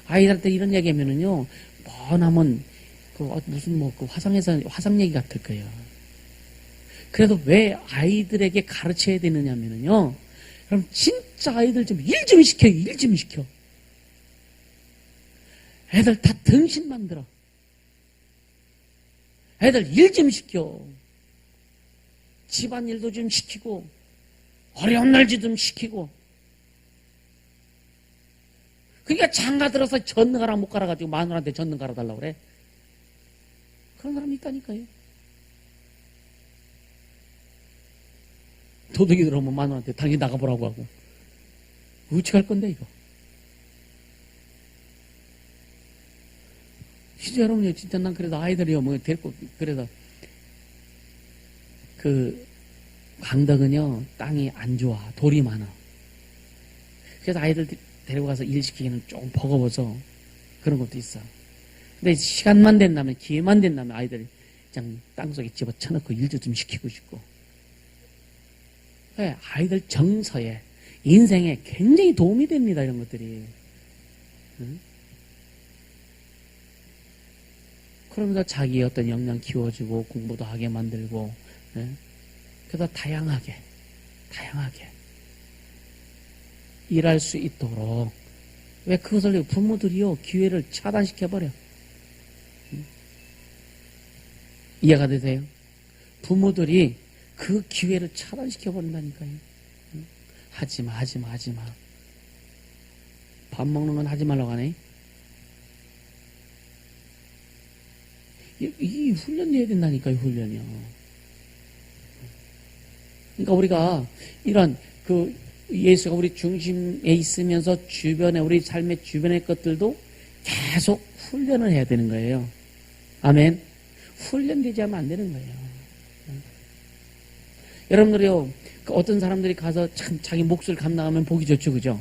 [SPEAKER 1] 아이들한테 이런 얘기하면은요, 머나먼 무슨 그 화상 얘기 같을 거예요. 그래도 왜 아이들에게 가르쳐야 되느냐면요, 그럼 진짜 아이들 좀 일 좀 시켜요. 일 좀 시켜. 애들 다 등신 만들어. 애들 일 좀 시켜. 집안일도 좀 시키고 어려운 날지 좀 시키고. 그러니까 장가 들어서 젓는 가락 못 갈아가지고 마누라한테 젓는 갈아달라고 그래. 그런 사람이 있다니까요. 도둑이 들어오면 마누라한테 당연히 나가보라고 하고. 어떻게 할 건데 이거. 진짜 여러분요, 진짜 난 그래도 아이들이요, 뭐 데리고, 그래서 그 강덕은요, 땅이 안 좋아. 돌이 많아. 그래서 아이들 데리고 가서 일 시키기는 좀 버거워서 그런 것도 있어. 근데 시간만 된다면, 기회만 된다면 아이들 그냥 땅속에 집어쳐넣고 일도 좀 시키고 싶고. 네, 아이들 정서에, 인생에 굉장히 도움이 됩니다, 이런 것들이. 응? 그러면서 자기의 어떤 역량 키워주고 공부도 하게 만들고, 네? 그래서 다양하게 일할 수 있도록. 왜 그것을 부모들이요, 기회를 차단시켜버려. 이해가 되세요? 부모들이 그 기회를 차단시켜버린다니까요. 하지마. 밥 먹는 건 하지 말라고 하네. 이 훈련해야 된다니까요, 훈련이요. 그러니까 우리가 이런 예수가 우리 중심에 있으면서 주변에, 우리 삶의 주변의 것들도 계속 훈련을 해야 되는 거예요. 아멘. 훈련되지 않으면 안 되는 거예요. 여러분들이요, 어떤 사람들이 가서 참 자기 몫을 감당하면 보기 좋죠, 그죠?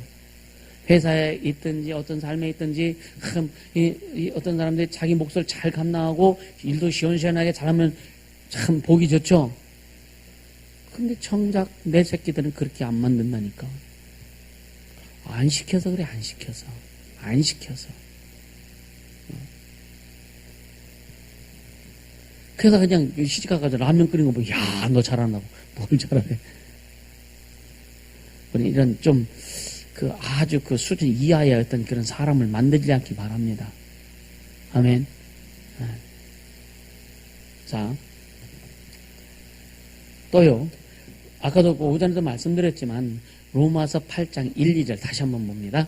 [SPEAKER 1] 회사에 있든지 어떤 삶에 있든지 어떤 사람들이 자기 몫을 잘 감당하고 일도 시원시원하게 잘하면 참 보기 좋죠. 근데 정작 내 새끼들은 그렇게 안 만든다니까. 안 시켜서 그래. 안 시켜서. 그래서 그냥 시집가가지고 라면 끓이는 거 보고, 야, 너 잘한다고. 뭘 잘하네. 이런 좀 아주 수준 이하의 어떤 그런 사람을 만들지 않기 바랍니다. 아멘. 자, 또요. 아까도 오전에도 말씀드렸지만 로마서 8장 1, 2절 다시 한번 봅니다.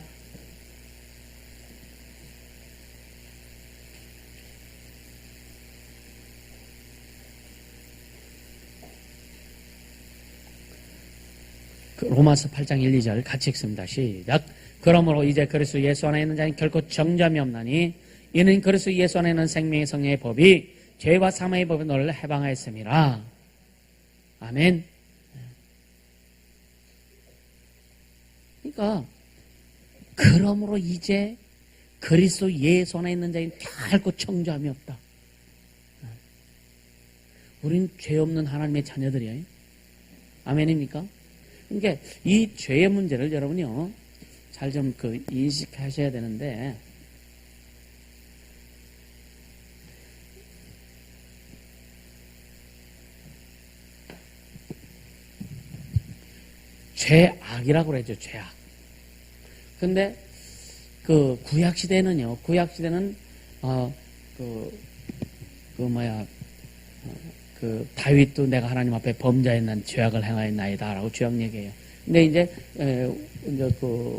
[SPEAKER 1] 로마서 8장 1, 2절 같이 읽습니다. 시작. 그러므로 이제 그리스도 예수 안에 있는 자는 결코 정죄함이 없나니 이는 그리스도 예수 안에 있는 생명의 성령의 법이 죄와 사망의 법에 너를 해방하였음이라. 아멘. 그러니까 그러므로 이제 그리스도 예수 안에 있는 자는 결코 정죄함이 없다. 우린 죄 없는 하나님의 자녀들이에요. 아멘입니까? 그러니까 이 죄의 문제를 여러분요, 잘 좀 인식하셔야 되는데, 죄악이라고 그러죠, 죄악. 근데 구약 시대는요, 다윗도 내가 하나님 앞에 범죄했난 죄악을 행하였나이다라고 죄악 얘기해요. 근데 이제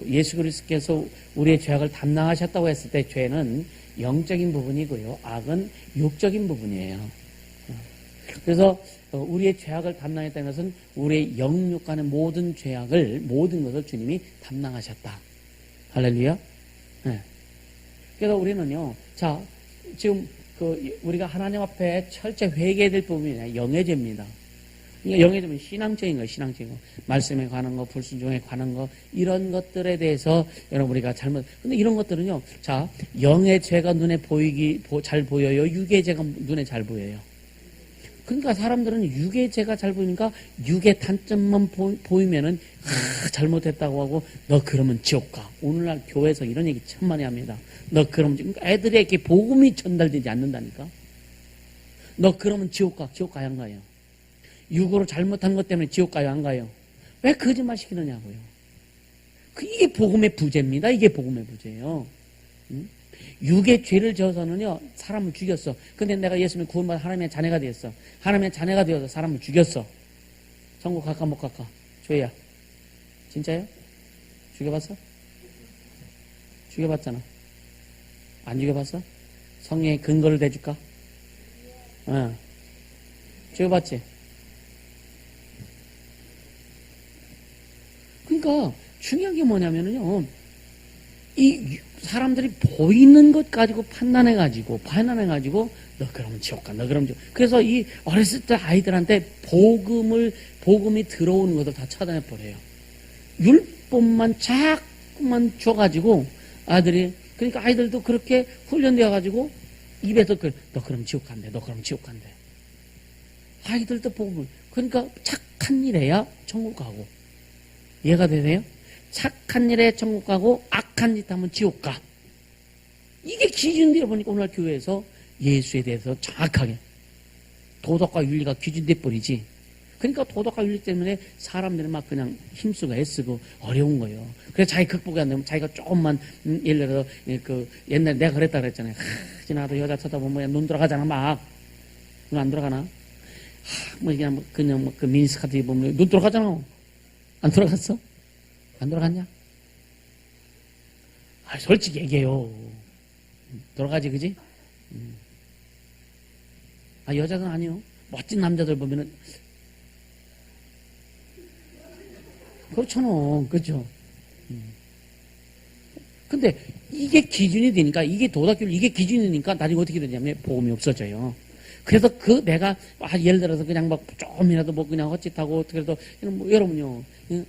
[SPEAKER 1] 예수 그리스도께서 우리의 죄악을 담당하셨다고 했을 때 죄는 영적인 부분이고요, 악은 육적인 부분이에요. 그래서 우리의 죄악을 담당했다는 것은 우리의 영육 간의 모든 것을 주님이 담당하셨다. 할렐루야. 네. 그래서 우리는요, 자, 지금 우리가 하나님 앞에 철저히 회개해야 될 부분이 영예죄입니다. 그러니까 영예죄는 신앙적인 거예요, 신앙적인 거. 말씀에 관한 거, 불순종에 관한 거, 이런 것들에 대해서 여러분 우리가 근데 이런 것들은요, 자, 영의 죄가 눈에 잘 보여요? 육의 죄가 눈에 잘 보여요? 그러니까 사람들은 육의 죄가 잘 보이니까 육의 단점만 보이면은 잘못했다고 하고 너 그러면 지옥 가. 오늘날 교회에서 이런 얘기 참 많이 합니다. 너 그러면 그러니까 애들에게 복음이 전달되지 않는다니까. 너 그러면 지옥 가. 지옥 가야 안 가요? 육으로 잘못한 것 때문에 지옥 가요 안 가요? 왜 거짓말 시키느냐고요. 이게 복음의 부재입니다. 이게 복음의 부재예요. 응? 육의 죄를 져서는요 사람을 죽였어. 근데 내가 예수님 구원받아 하나님의 자녀가 되었어. 하나님의 자녀가 되어서 사람을 죽였어. 천국 갈까 못 갈까? 죄야. 진짜요? 죽여봤어? 죽여봤잖아. 안 죽여봤어? 성령의 근거를 대줄까? 죽여봤지? 그러니까 중요한 게 뭐냐면요, 이 사람들이 보이는 것 가지고 판단해가지고 너 그러면 지옥 가, 너 그러면 지옥. 그래서 이 어렸을 때 아이들한테 복음이 들어오는 것을 다 차단해 버려요. 율법만 자꾸만 줘가지고 그러니까 아이들도 그렇게 훈련되어가지고 입에서 너 그럼 지옥 간대, 너 그럼 지옥 간대. 아이들도 복음을, 그러니까 착한 일 해야 천국 가고. 이해가 되세요? 착한 일에 천국 가고 악한 짓 하면 지옥 가. 이게 기준되어 보니까 오늘 교회에서 예수에 대해서 정확하게 도덕과 윤리가 기준돼 버리지. 그러니까 도덕과 윤리 때문에 사람들이 막 그냥 힘쓰고 애쓰고 어려운 거예요. 그래서 자기 극복이 안 되면 자기가 조금만 예를 들어서 옛날에 내가 그랬다 그랬잖아요. 지나도 여자 쳐다보면 눈 들어가잖아 막. 눈 안 들어가나? 그냥 그 미니스커트 입으면 눈 들어가잖아. 안 들어갔어? 안 들어갔냐? 솔직히 얘기해요. 들어가지, 그지? 여자는 아니요. 멋진 남자들 보면은, 그렇잖아. 그죠? 근데 이게 기준이 되니까, 이게 도덕교육, 이게 기준이 되니까 나중에 어떻게 되냐면 복음이 없어져요. 그래서 예를 들어서 그냥 막 조금이라도 그냥 헛짓하고, 그래도, 여러분요,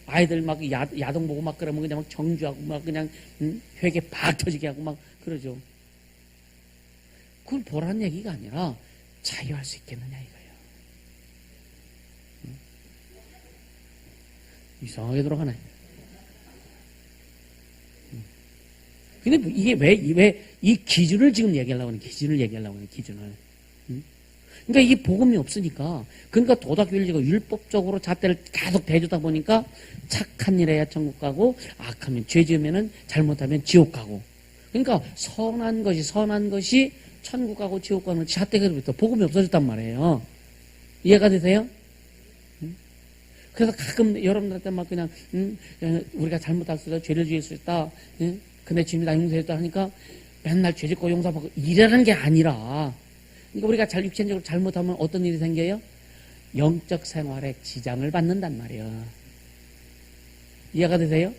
[SPEAKER 1] 아이들 막 야동 보고 막 그러면 그냥 막 정주하고 막 그냥, 회개 박 터지게 하고 막 그러죠. 그걸 보라는 얘기가 아니라 자유할 수 있겠느냐 이거예요. 이상하게 들어가네. 근데 이게 왜 이 기준을 지금 얘기하려고 하는 기준을. 그러니까 이게 복음이 없으니까, 그러니까 도덕윤리가 율법적으로 잣대를 계속 대주다 보니까 착한 일 해야 천국 가고 악하면 죄 지으면은 잘못하면 지옥 가고. 그러니까 선한 것이 천국 가고 지옥 가는 잣대가 부터 복음이 없어졌단 말이에요. 이해가 되세요? 그래서 가끔 여러분들한테 막 그냥 우리가 잘못할 수 있다, 죄를 지을 수 있다, 근데 주님이 다 용서했다 하니까 맨날 죄 짓고 용서받고 이러는 게 아니라, 그러니까 우리가 육체적으로 잘못하면 어떤 일이 생겨요? 영적 생활에 지장을 받는단 말이에요. 이해가 되세요?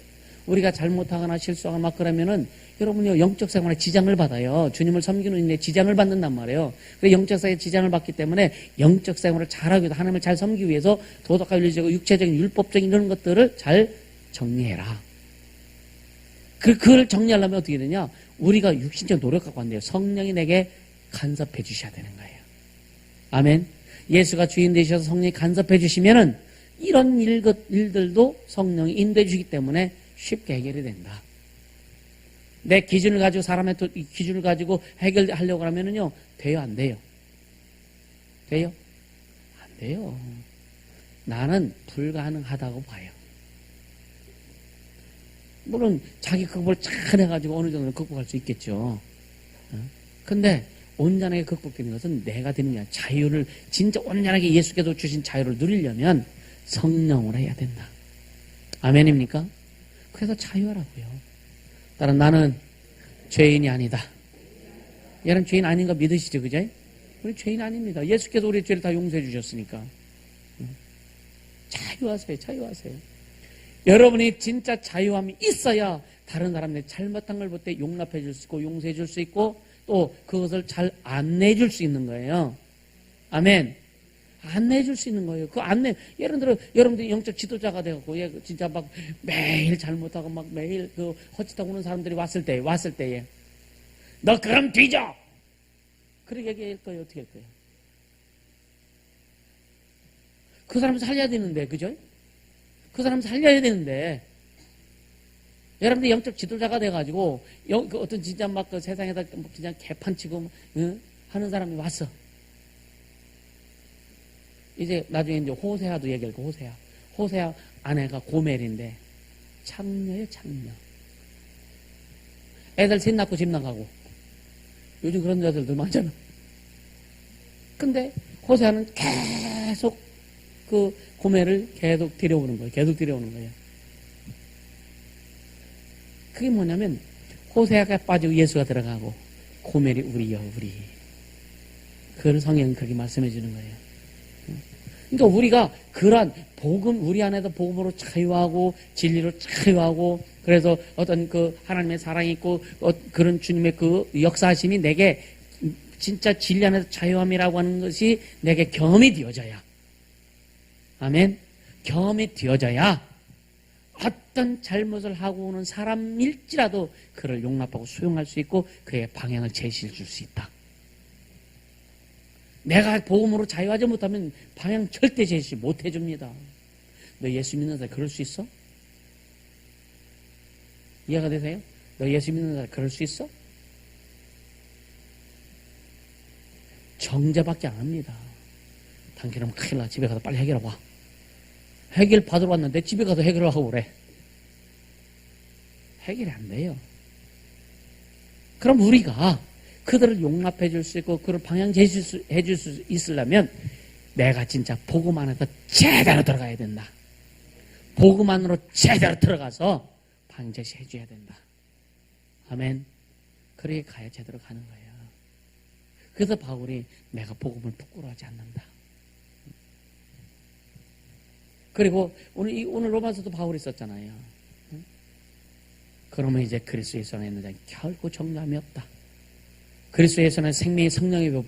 [SPEAKER 1] 우리가 잘못하거나 실수하거나 막 그러면은 여러분요, 영적 생활에 지장을 받아요. 주님을 섬기는 일에 지장을 받는단 말이에요. 그래서 영적 생활에 지장을 받기 때문에 영적 생활을 잘하기 위해서, 하나님을 잘 섬기기 위해서 도덕과 윤리적이고 육체적인 율법적인 이런 것들을 잘 정리해라. 그걸 정리하려면 어떻게 되냐? 우리가 육신적 노력하고 안 돼요. 성령이 내게 간섭해 주셔야 되는 거예요. 아멘. 예수가 주인 되셔서 성령이 간섭해 주시면은 이런 일들도 성령이 인도해 주시기 때문에 쉽게 해결이 된다. 내 기준을 가지고 사람의 기준을 가지고 해결하려고 하면은요, 돼요, 안 돼요? 돼요? 안 돼요. 나는 불가능하다고 봐요. 물론 자기 극복을 잘 해가지고 어느 정도는 극복할 수 있겠죠. 근데 온전하게 극복되는 것은 내가 되는 게 아니라 자유를, 진짜 온전하게 예수께서 주신 자유를 누리려면 성령으로 해야 된다. 아멘입니까? 그래서 자유하라고요. 따라 나는 죄인이 아니다. 얘는 죄인 아닌 거 믿으시죠? 그죠? 우리 죄인 아닙니다. 예수께서 우리의 죄를 다 용서해 주셨으니까. 자유하세요. 여러분이 진짜 자유함이 있어야 다른 사람들이 잘못한 걸 볼 때 용납해 줄 수 있고 용서해 줄 수 있고 또 그것을 잘 안내해 줄 수 있는 거예요. 아멘. 안내해 줄 수 있는 거예요. 그 안내, 예를 들어, 여러분들이 영적 지도자가 되고, 진짜 막 매일 잘못하고 막 매일 그 헛짓하고 오는 사람들이 왔을 때에, 너 그럼 뒤져! 그렇게 얘기할 거예요. 어떻게 할 거예요? 그 사람 살려야 되는데, 그죠? 그 사람 살려야 되는데, 여러분들 영적 지도자가 돼가지고, 그 어떤 진짜 막 그 세상에다 그냥 개판치고, 하는 사람이 왔어. 이제 나중에 이제 호세아도 얘기할 거, 호세아 아내가 고멜인데, 창녀예요, 창녀. 애들 셋 낳고 집 나가고. 요즘 그런 여자들도 많잖아. 근데 호세아는 계속 그 고멜을 계속 들여오는 거예요. 그게 뭐냐면 호세아가 빠지고 예수가 들어가고 고멜이 우리여 우리. 그걸 성경은 그렇게 말씀해 주는 거예요. 그러니까 우리가 그러한 복음, 우리 안에서 복음으로 자유하고 진리로 자유하고 그래서 어떤 그 하나님의 사랑이 있고 그런 주님의 그 역사하심이 내게 진짜 진리 안에서 자유함이라고 하는 것이 내게 경험이 되어져야. 아멘. 경험이 되어져야 어떤 잘못을 하고 오는 사람일지라도 그를 용납하고 수용할 수 있고 그의 방향을 제시해 줄 수 있다. 내가 복음으로 자유하지 못하면 방향 절대 제시 못 해줍니다. 너 예수 믿는 사람 그럴 수 있어? 이해가 되세요? 너 예수 믿는 사람 그럴 수 있어? 정죄밖에 안 합니다. 당신은 큰일 나. 집에 가서 빨리 해결하고 와. 해결 받으러 왔는데 집에 가서 해결을 하고 그래. 해결이 안 돼요. 그럼 우리가 그들을 용납해 줄 수 있고 그를 방향 제시해 줄 수 있으려면 내가 진짜 복음 안에서 제대로 들어가야 된다. 복음 안으로 제대로 들어가서 방향 제시해 줘야 된다. 아멘. 그렇게 가야 제대로 가는 거예요. 그래서 바울이 내가 복음을 부끄러워하지 않는다. 그리고 오늘 로마서도 바울이 썼잖아요. 그러면 이제 그리스도 예수 안에 있는 자는 결코 정죄함이 없다. 그리스도 예수 안에 생명의 성령의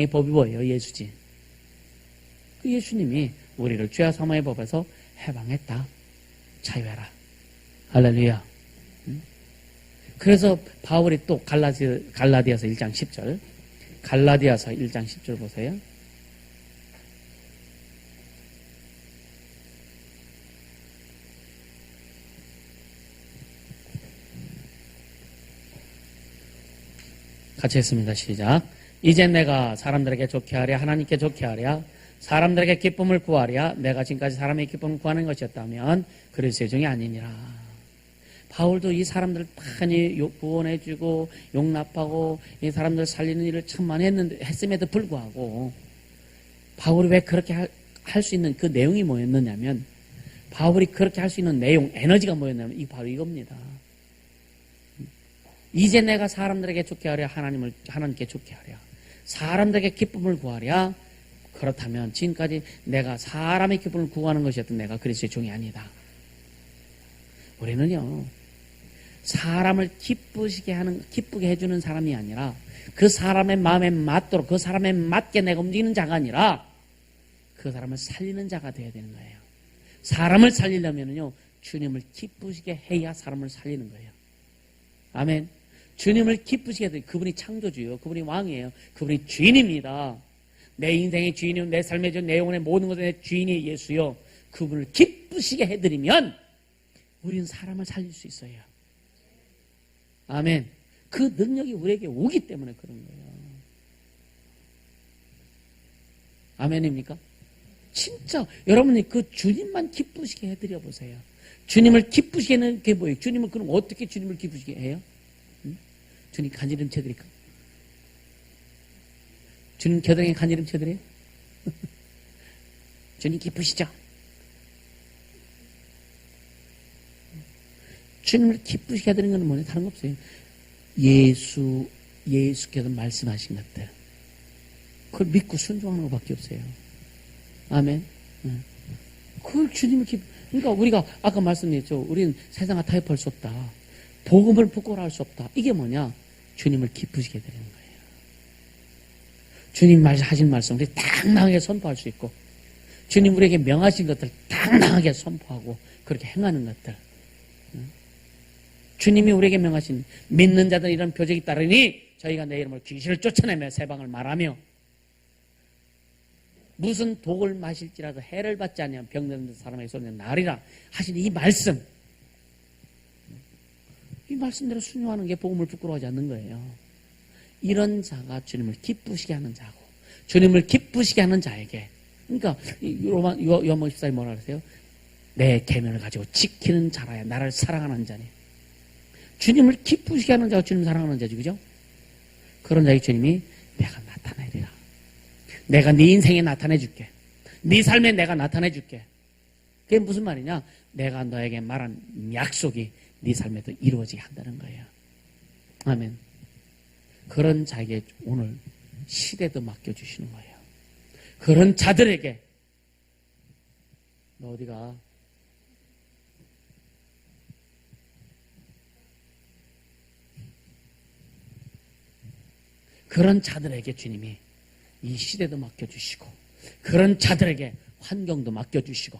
[SPEAKER 1] 법이 뭐예요? 예수지. 그 예수님이 우리를 죄와 사망의 법에서 해방했다. 자유해라. 할렐루야. 그래서 바울이 또 갈라디아서 1장 10절 갈라디아서 1장 10절 보세요. 같이 했습니다. 시작. 이제 내가 사람들에게 좋게 하랴 하나님께 좋게 하랴 사람들에게 기쁨을 구하랴 내가 지금까지 사람의 기쁨을 구하는 것이었다면 그리스도의 종이 아니니라. 바울도 이 사람들을 많이 구원해주고 용납하고 이 사람들 살리는 일을 참 많이 했음에도 불구하고 바울이 왜 그렇게 할 수 있는 그 내용이 뭐였느냐면 바울이 그렇게 할 수 있는 내용 에너지가 뭐였냐면 바로 이겁니다. 이제 내가 사람들에게 좋게 하랴 하나님께 좋게 하랴 사람들에게 기쁨을 구하랴 그렇다면 지금까지 내가 사람의 기쁨을 구하는 것이었던 내가 그리스도의 종이 아니다. 우리는요 사람을 기쁘게 해주는 사람이 아니라 그 사람의 마음에 맞도록 그 사람에 맞게 내가 움직이는 자가 아니라 그 사람을 살리는 자가 되어야 되는 거예요. 사람을 살리려면요 주님을 기쁘시게 해야 사람을 살리는 거예요. 아멘. 주님을 기쁘시게 해야 돼요. 그분이 창조주요. 그분이 왕이에요. 그분이 주인입니다. 내 인생의 주인이요. 내 삶의 주인, 내 영혼의 모든 것의 주인이 예수요. 그분을 기쁘시게 해드리면 우리는 사람을 살릴 수 있어요. 아멘. 그 능력이 우리에게 오기 때문에 그런 거예요. 아멘입니까? 진짜 여러분이 그 주님만 기쁘시게 해드려 보세요. 주님을 기쁘시게 하는 게 뭐예요? 주님은 그럼 어떻게 주님을 기쁘시게 해요? 주님 간지럼 쳐드릴까? 주님 겨드랑이에 간지럼 쳐드려요? 주님 기쁘시죠? 주님을 기쁘시게 해드리는 건 뭐냐? 다른 거 없어요. 예수께서 말씀하신 것들. 그걸 믿고 순종하는 것밖에 없어요. 아멘. 그걸 주님을 그러니까 우리가 아까 말씀드렸죠. 우리는 세상과 타협할 수 없다. 복음을 부끄러워할 수 없다. 이게 뭐냐? 주님을 기쁘시게 되는 거예요. 주님 하신 말씀 우리 당당하게 선포할 수 있고, 주님 우리에게 명하신 것들 당당하게 선포하고 그렇게 행하는 것들, 주님이 우리에게 명하신 믿는 자들 이런 표적이 따르니 저희가 내 이름으로 귀신을 쫓아내며 새 방을 말하며 무슨 독을 마실지라도 해를 받지 않으면 병든 사람에게 쏟는 날이라 하신 이 말씀, 이 말씀대로 순종하는 게 복음을 부끄러워하지 않는 거예요. 이런 자가 주님을 기쁘시게 하는 자고, 주님을 기쁘시게 하는 자에게, 그러니까 요한복음 14에 뭐라 그러세요? 내 계명을 가지고 지키는 자라야 나를 사랑하는 자니. 주님을 기쁘시게 하는 자가 주님 사랑하는 자지, 그죠? 그런 자에게 주님이 내가 나타내리라. 내가 네 인생에 나타내 줄게. 네 삶에 내가 나타내 줄게. 그게 무슨 말이냐? 내가 너에게 말한 약속이 네 삶에도 이루어지게 한다는 거예요. 아멘. 그런 자에게 오늘 시대도 맡겨주시는 거예요. 그런 자들에게 너 어디가? 그런 자들에게 주님이 이 시대도 맡겨주시고, 그런 자들에게 환경도 맡겨주시고,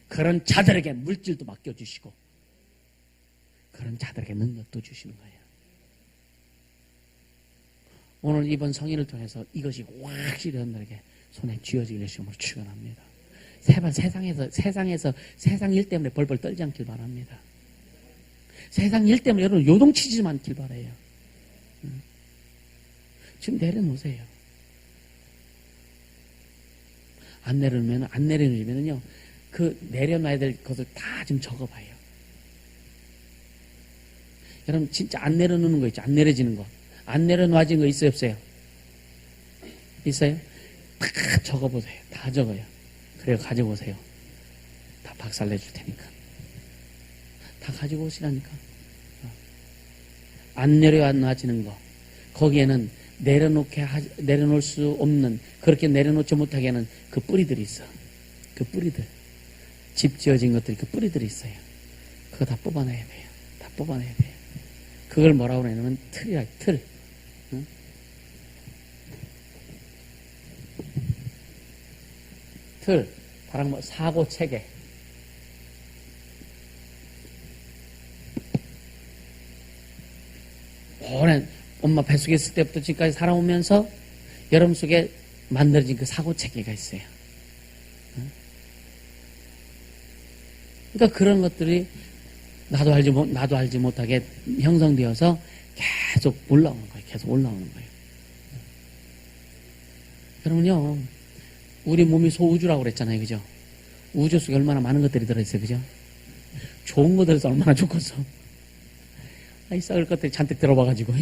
[SPEAKER 1] 그런 자들에게 물질도 맡겨주시고, 그런 자들에게 능력도 주시는 거예요. 오늘 이번 성인을 통해서 이것이 확실히 여러분들에게 손에 쥐어지기를 주님으로 축원합니다. 세상 일 때문에 벌벌 떨지 않길 바랍니다. 세상 일 때문에 여러분 요동치지 않길 바라요. 지금 내려놓으세요. 안 내려놓으면요, 그 내려놔야 될 것을 다 좀 적어봐요. 여러분 진짜 안 내려놓는 거 있죠? 안 내려지는 거. 안 내려놔진 거 있어요, 없어요? 있어요? 다 적어보세요. 다 적어요. 그래요, 가져오세요. 다 박살 내줄 테니까. 다 가지고 오시라니까. 안 내려놔지는 거. 거기에는 내려놓을 수 없는, 그렇게 내려놓지 못하게 하는 그 뿌리들이 있어. 그 뿌리들. 집 지어진 것들이 그 뿌리들이 있어요. 그거 다 뽑아내야 돼요. 다 뽑아내야 돼요. 그걸 뭐라고 그러냐면 틀이야, 틀. 응? 틀. 다른 뭐 사고 체계. 오랜 엄마 뱃속에 있을 때부터 지금까지 살아오면서 여러분 속에 만들어진 그 사고 체계가 있어요. 그러니까 그런 것들이 나도 알지 못하게 형성되어서 계속 올라오는 거예요. 계속 올라오는 거예요. 여러분요, 우리 몸이 소우주라고 그랬잖아요. 그죠? 우주 속에 얼마나 많은 것들이 들어있어요. 그죠? 좋은 것들에서 얼마나 좋겠어. 이 썩을 것들이 잔뜩 들어봐가지고.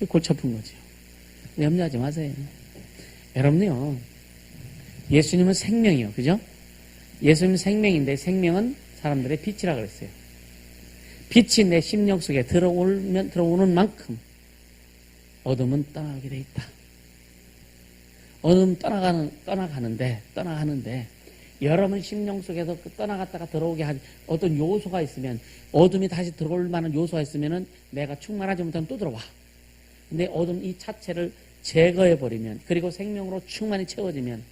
[SPEAKER 1] 골치 아픈 거죠. 염려하지 마세요. 여러분요, 예수님은 생명이요. 그죠? 예수님은 생명인데 생명은 사람들의 빛이라 그랬어요. 빛이 내 심령 속에 들어오는 만큼 어둠은 떠나게 돼 있다. 어둠은 떠나가는데 여러분 심령 속에서 그 떠나갔다가 들어오게 한 어떤 요소가 있으면, 어둠이 다시 들어올 만한 요소가 있으면은 내가 충만하지 못하면 또 들어와. 근데 어둠 이 자체를 제거해버리면, 그리고 생명으로 충만히 채워지면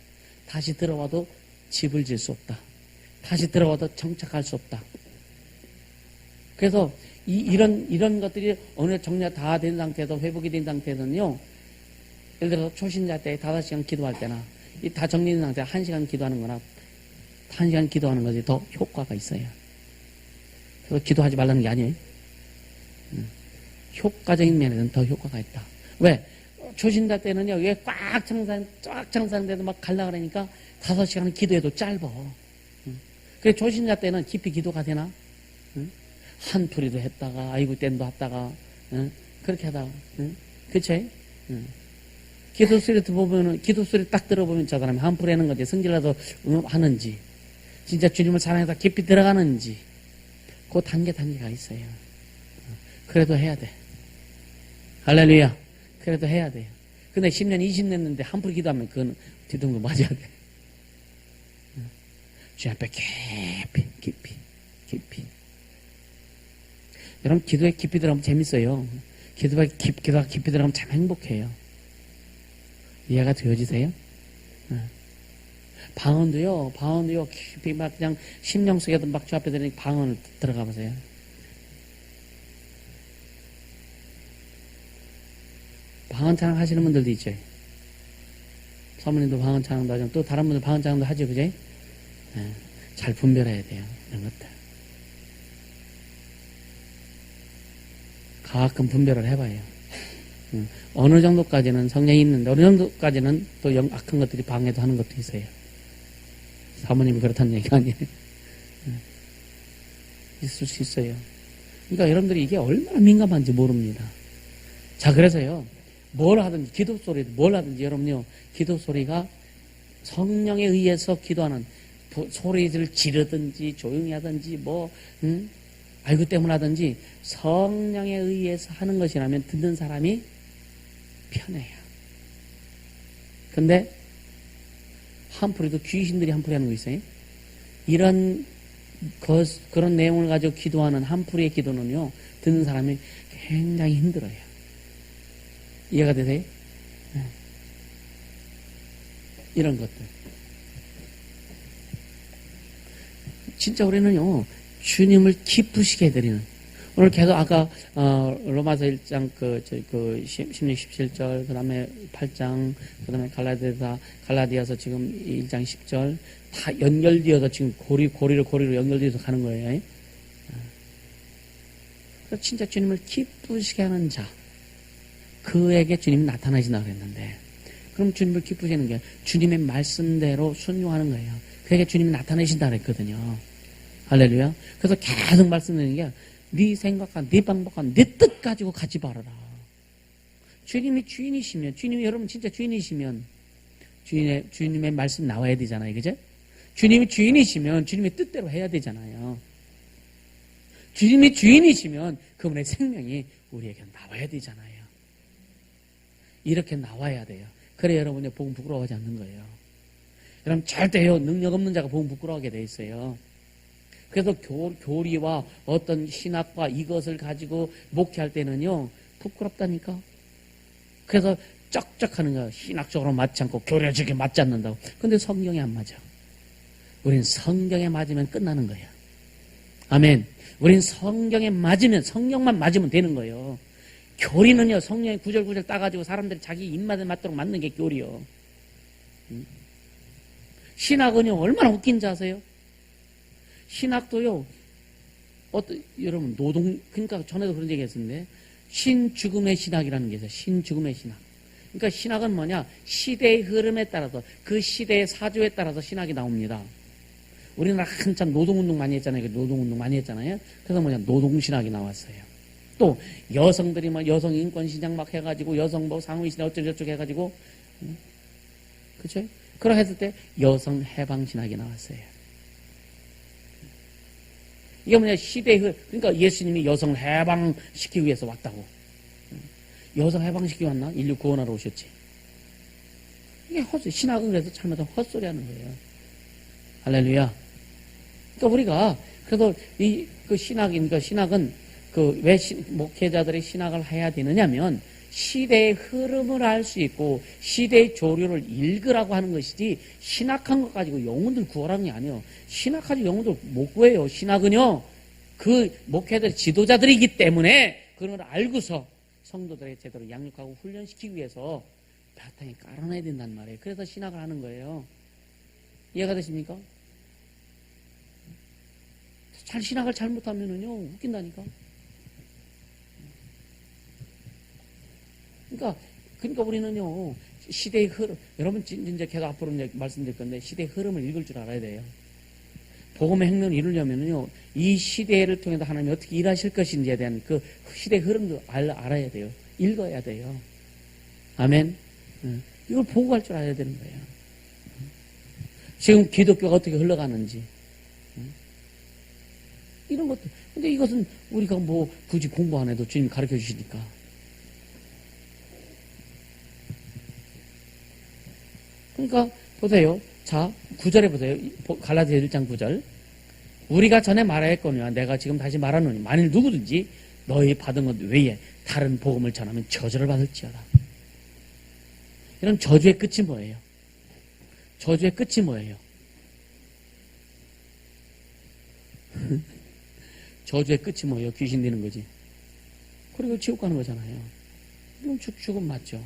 [SPEAKER 1] 다시 들어와도 집을 질 수 없다. 다시 들어와도 정착할 수 없다. 그래서 이런 것들이 어느 정리가 다 된 상태에서, 회복이 된 상태에서는요, 예를 들어서 초신자 때 5시간 기도할 때나 이 다 정리된 상태에 1시간 기도하는 거나 1시간 기도하는 것이 더 효과가 있어요. 그래서 기도하지 말라는 게 아니에요. 효과적인 면에서는 더 효과가 있다. 왜? 초신자 때는요, 왜 꽉 청산돼도 막 갈라 그러니까 5시간은 기도해도 짧아. 그래, 초신자 때는 깊이 기도가 되나? 한풀이도 했다가, 아이고, 땐도 했다가, 그렇게 하다가, 그치? 기도 소리 들어보면은, 기도 소리 딱 들어보면 저 사람이 한풀이 하는 건지, 성질나서 하는지, 진짜 주님을 사랑해서 깊이 들어가는지, 그 단계가 있어요. 그래도 해야 돼. 할렐루야. 그래도 해야 돼요. 근데 10년, 20년 했는데 한풀이 기도하면 그건 뒤통수 맞아야 돼. 주님 앞에 깊이. 여러분, 기도에 깊이 들어가면 재밌어요. 기도가 깊이 들어가면 참 행복해요. 이해가 되어지세요? 방언도요, 깊이 막 그냥 심령 속에도 막 주 앞에 들으니 방언을 들어가 보세요. 방언 찬양 하시는 분들도 있죠. 사모님도 방언 찬양도 하죠. 또 다른 분들 방언 찬양도 하죠, 그죠? 잘 분별해야 돼요, 이런 것들. 가끔 분별을 해봐요. 어느 정도까지는 성령이 있는데, 어느 정도까지는 또 악한 것들이 방해도 하는 것도 있어요. 사모님이 그렇다는 얘기가 아니에요. 있을 수 있어요. 그러니까 여러분들이 이게 얼마나 민감한지 모릅니다. 자, 그래서요, 뭘 하든지, 기도 소리, 뭘 하든지, 여러분요, 기도 소리가 성령에 의해서 기도하는, 소리를 지르든지, 조용히 하든지, 아이고 때문에 하든지, 성령에 의해서 하는 것이라면 듣는 사람이 편해요. 근데, 한풀이도 귀신들이 한풀이 하는 거 있어요. 그런 내용을 가지고 기도하는 한풀이의 기도는요, 듣는 사람이 굉장히 힘들어요. 이해가 되세요? 네. 이런 것들. 진짜 우리는요, 주님을 기쁘시게 해드리는. 오늘 계속 아까, 로마서 1장 16, 17절, 그 다음에 8장, 그 다음에 갈라디아서 지금 1장 10절, 다 연결되어서 지금 고리로 연결되어서 가는 거예요. 그래서 진짜 주님을 기쁘시게 하는 자. 그에게 주님이 나타나신다고 그랬는데, 그럼 주님을 기쁘시는 게 주님의 말씀대로 순종하는 거예요. 그에게 주님이 나타나신다 그랬거든요. 할렐루야. 그래서 계속 말씀드리는 게, 네 생각과 네 방법과 네 뜻 가지고 가지 말아라. 주님이 주인이시면, 주님이 여러분 진짜 주인이시면, 주님의 말씀 나와야 되잖아요. 그죠? 주님이 주인이시면 주님의 뜻대로 해야 되잖아요. 주님이 주인이시면 그분의 생명이 우리에게 나와야 되잖아요. 이렇게 나와야 돼요. 그래 여러분이 복음 부끄러워하지 않는 거예요. 여러분 절대요, 능력 없는 자가 복음 부끄러워하게 돼 있어요. 그래서 교리와 어떤 신학과 이것을 가지고 목회할 때는요, 부끄럽다니까. 그래서 쩍쩍하는 거야. 신학적으로 맞지 않고 교리적으로 맞지 않는다고. 근데 성경에 안 맞아. 우린 성경에 맞으면 끝나는 거야. 아멘. 우린 성경에 맞으면, 성경만 맞으면 되는 거예요. 교리는요, 성령의 구절구절 따가지고 사람들이 자기 입맛에 맞도록 맞는 게 교리요. 신학은요, 얼마나 웃긴지 아세요? 신학도요, 여러분, 그러니까 전에도 그런 얘기 했었는데, 신죽음의 신학이라는 게 있어요. 신죽음의 신학. 그러니까 신학은 뭐냐? 시대의 흐름에 따라서, 그 시대의 사조에 따라서 신학이 나옵니다. 우리나라 한참 노동운동 많이 했잖아요. 노동운동 많이 했잖아요. 그래서 뭐냐? 노동신학이 나왔어요. 또, 여성들이 여성 인권신장 막 해가지고, 여성 상위신학 어쩌고저쩌고 해가지고, 그쵸? 그렇게 했을 때, 여성 해방신학이 나왔어요. 이게 뭐냐, 그러니까 예수님이 여성을 해방시키기 위해서 왔다고. 여성 해방시키기 왔나? 인류 구원하러 오셨지. 이게 헛소리, 신학은 그래서 잘못하면 헛소리 하는 거예요. 할렐루야. 그러니까 우리가, 그래서 신학은, 왜 목회자들이 신학을 해야 되느냐면, 시대의 흐름을 알 수 있고 시대의 조류를 읽으라고 하는 것이지 신학한 것 가지고 영혼들 구하라는 게 아니에요. 신학하지 영혼들 못 구해요. 신학은요. 그 목회자들이 지도자들이기 때문에 그런 걸 알고서 성도들에게 제대로 양육하고 훈련시키기 위해서 바탕에 깔아놔야 된단 말이에요. 그래서 신학을 하는 거예요. 이해가 되십니까? 신학을 잘못하면은요 웃긴다니까. 그러니까 우리는요, 시대의 흐름, 여러분, 이제 계속 앞으로 이제 말씀드릴 건데, 시대의 흐름을 읽을 줄 알아야 돼요. 복음의 행론을 이루려면요, 이 시대를 통해서 하나님이 어떻게 일하실 것인지에 대한 그 시대의 흐름도 알아야 돼요. 읽어야 돼요. 아멘. 이걸 보고 갈 줄 알아야 되는 거예요. 지금 기독교가 어떻게 흘러가는지. 이런 것도. 근데 이것은 우리가 굳이 공부 안 해도 주님이 가르쳐 주시니까. 그러니까 보세요. 자, 9절에 보세요. 갈라디아 1장 9절. 우리가 전에 말하였거니와 내가 지금 다시 말하노니 만일 누구든지 너희 받은 것 외에 다른 복음을 전하면 저주를 받을지어다. 이런 저주의 끝이 뭐예요? 저주의 끝이 뭐예요? 저주의 끝이 뭐예요? 귀신 되는 거지. 그리고 지옥 가는 거잖아요. 그럼 죽음 맞죠?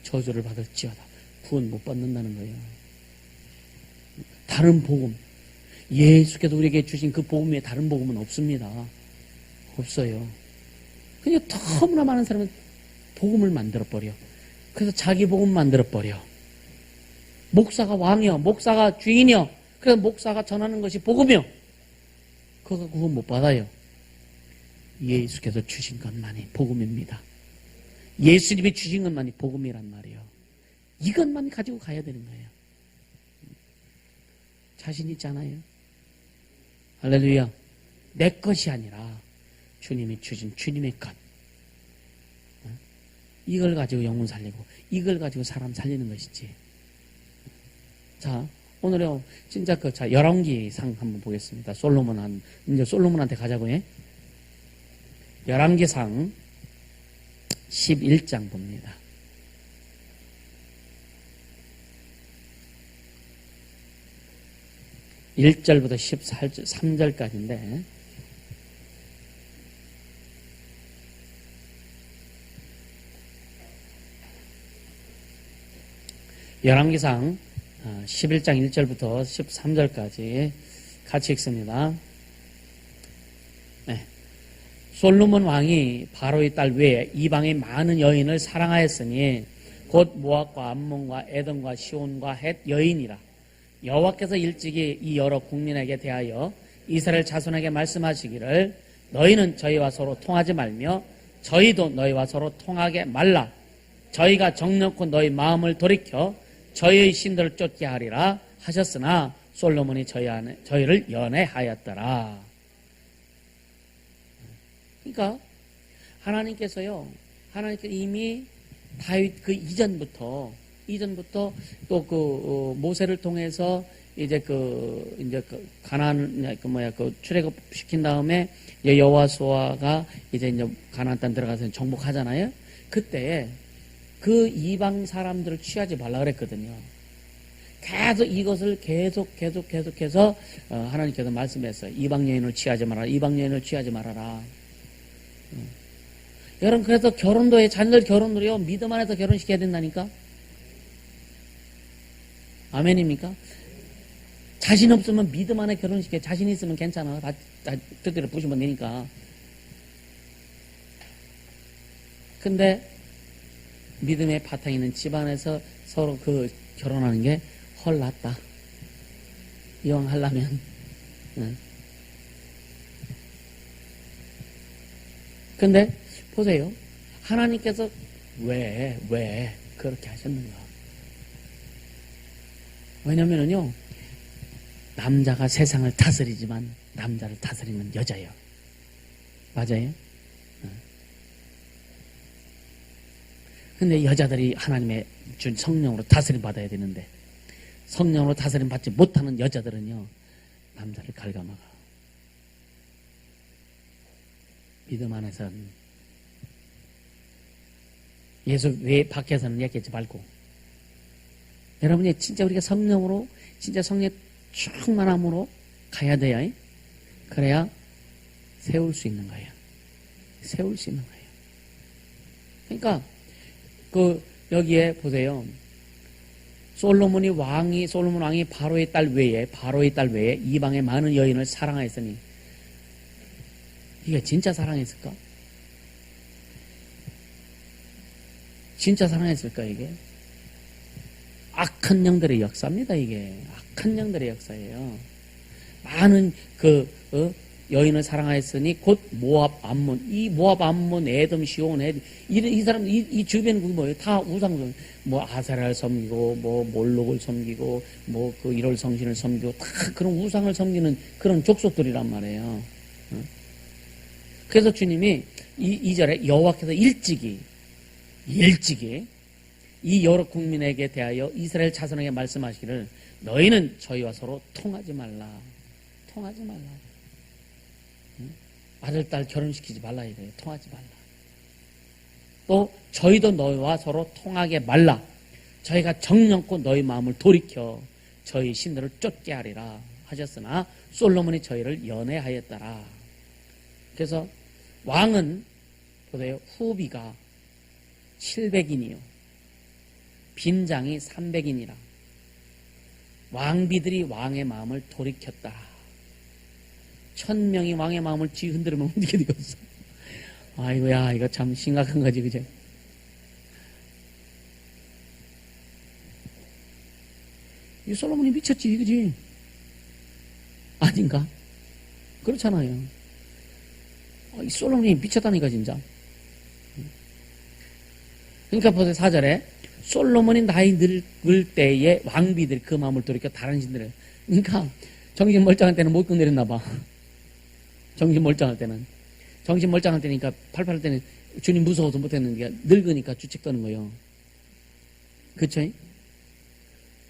[SPEAKER 1] 저주를 받을지어다. 구원 못 받는다는 거예요. 다른 복음, 예수께서 우리에게 주신 그 복음 외에 다른 복음은 없습니다. 없어요. 그냥 너무나 많은 사람은 복음을 만들어버려. 그래서 자기 복음 만들어버려. 목사가 왕이요, 목사가 주인이요, 그래서 목사가 전하는 것이 복음이요. 그거 구원 못 받아요. 예수께서 주신 것만이 복음입니다. 예수님이 주신 것만이 복음이란 말이에요. 이것만 가지고 가야 되는 거예요. 자신 있잖아요. 할렐루야. 내 것이 아니라 주님이 주신 주님의 것. 이걸 가지고 영혼 살리고 이걸 가지고 사람 살리는 것이지. 자, 오늘은 진짜 열왕기상 한번 보겠습니다. 이제 솔로몬한테 가자고요. 열왕기상 11장 봅니다. 1절부터 13절까지인데 열왕기상 11장 1절부터 13절까지 같이 읽습니다. 네. 솔로몬 왕이 바로의 딸 외에 이방의 많은 여인을 사랑하였으니 곧 모압과 암몬과 에돔과 시온과 헷 여인이라. 여호와께서 일찍이 이 여러 국민에게 대하여 이스라엘 자손에게 말씀하시기를 너희는 저희와 서로 통하지 말며 저희도 너희와 서로 통하게 말라. 저희가 정놓고 너희 마음을 돌이켜 저희의 신들을 쫓게 하리라 하셨으나 솔로몬이 저희를 연애하였더라. 그러니까 하나님께서 이미 다윗 그 이전부터 또 모세를 통해서 이제 가나안 출애굽 시킨 다음에 여호수아가 이제 가나안 땅 들어가서 정복하잖아요. 그때 그 이방 사람들을 취하지 말라 그랬거든요. 계속 이것을 계속해서 하나님께서 말씀했어요. 이방 여인을 취하지 말아라. 이방 여인을 취하지 말아라. 여러분, 그래서 결혼도 해. 자녀들 결혼도요, 믿음 안에서 결혼시켜야 된다니까? 아멘입니까? 자신 없으면 믿음 안에 결혼시켜. 자신 있으면 괜찮아. 다 뜻대로 부시면 되니까. 근데 믿음의 바탕이 있는 집안에서 서로 결혼하는 게 헐 낫다. 이왕 하려면. 근데 보세요. 하나님께서 왜 그렇게 하셨는가? 왜냐면은요, 남자가 세상을 다스리지만 남자를 다스리는 여자예요. 맞아요? 근데 여자들이 하나님의 준 성령으로 다스림 받아야 되는데 성령으로 다스림 받지 못하는 여자들은요, 남자를 갉아먹어. 믿음 안에서는 예수 외 밖에서는 얘기하지 말고, 여러분이 진짜 우리가 성령으로, 진짜 성령 충만함으로 가야 돼요. 그래야 세울 수 있는 거예요. 세울 수 있는 거예요. 그러니까 여기에 보세요. 솔로몬 왕이 바로의 딸 외에 이방의 많은 여인을 사랑하였으니, 이게 진짜 사랑했을까? 진짜 사랑했을까, 이게? 악한 영들의 역사입니다, 이게. 악한 영들의 역사예요. 많은 여인을 사랑하였으니 곧 모압, 암몬, 이 모압, 암몬, 에돔, 시온, 이 사람, 이 주변 뭐예요? 다 우상, 아세라를 섬기고, 몰록을 섬기고, 이럴 성신을 섬기고, 다 그런 우상을 섬기는 그런 족속들이란 말이에요. 그래서 주님이 이 절에 여호와께서 일찍이 이 여러 국민에게 대하여 이스라엘 자손에게 말씀하시기를 너희는 저희와 서로 통하지 말라. 아들, 딸 결혼시키지 말라 이거예요. 통하지 말라. 또 저희도 너희와 서로 통하게 말라. 저희가 정령코 너희 마음을 돌이켜 저희 신들을 쫓게 하리라 하셨으나 솔로몬이 저희를 연애하였더라. 그래서 왕은 보세요. 후비가 700인이요. 빈장이 300인이라. 왕비들이 왕의 마음을 돌이켰다. 1000명이 왕의 마음을 뒤흔들으면 어떻게 되겠어? 아이고야, 이거 참 심각한 거지, 그죠? 이 솔로몬이 미쳤지, 그지? 아닌가? 그렇잖아요. 이 솔로몬이 미쳤다니까, 진짜. 그러니까 보세요, 4절에. 솔로몬이 나이 늙을 때에 왕비들이 그 마음을 돌이켜 다른 신들을. 그러니까 정신 멀쩡할 때는 못 끝내렸나 봐. 정신 멀쩡할 때는. 정신 멀쩡할 때니까 88할 때는 주님 무서워서 못했는데 늙으니까 주책 떠는 거예요. 그쵸?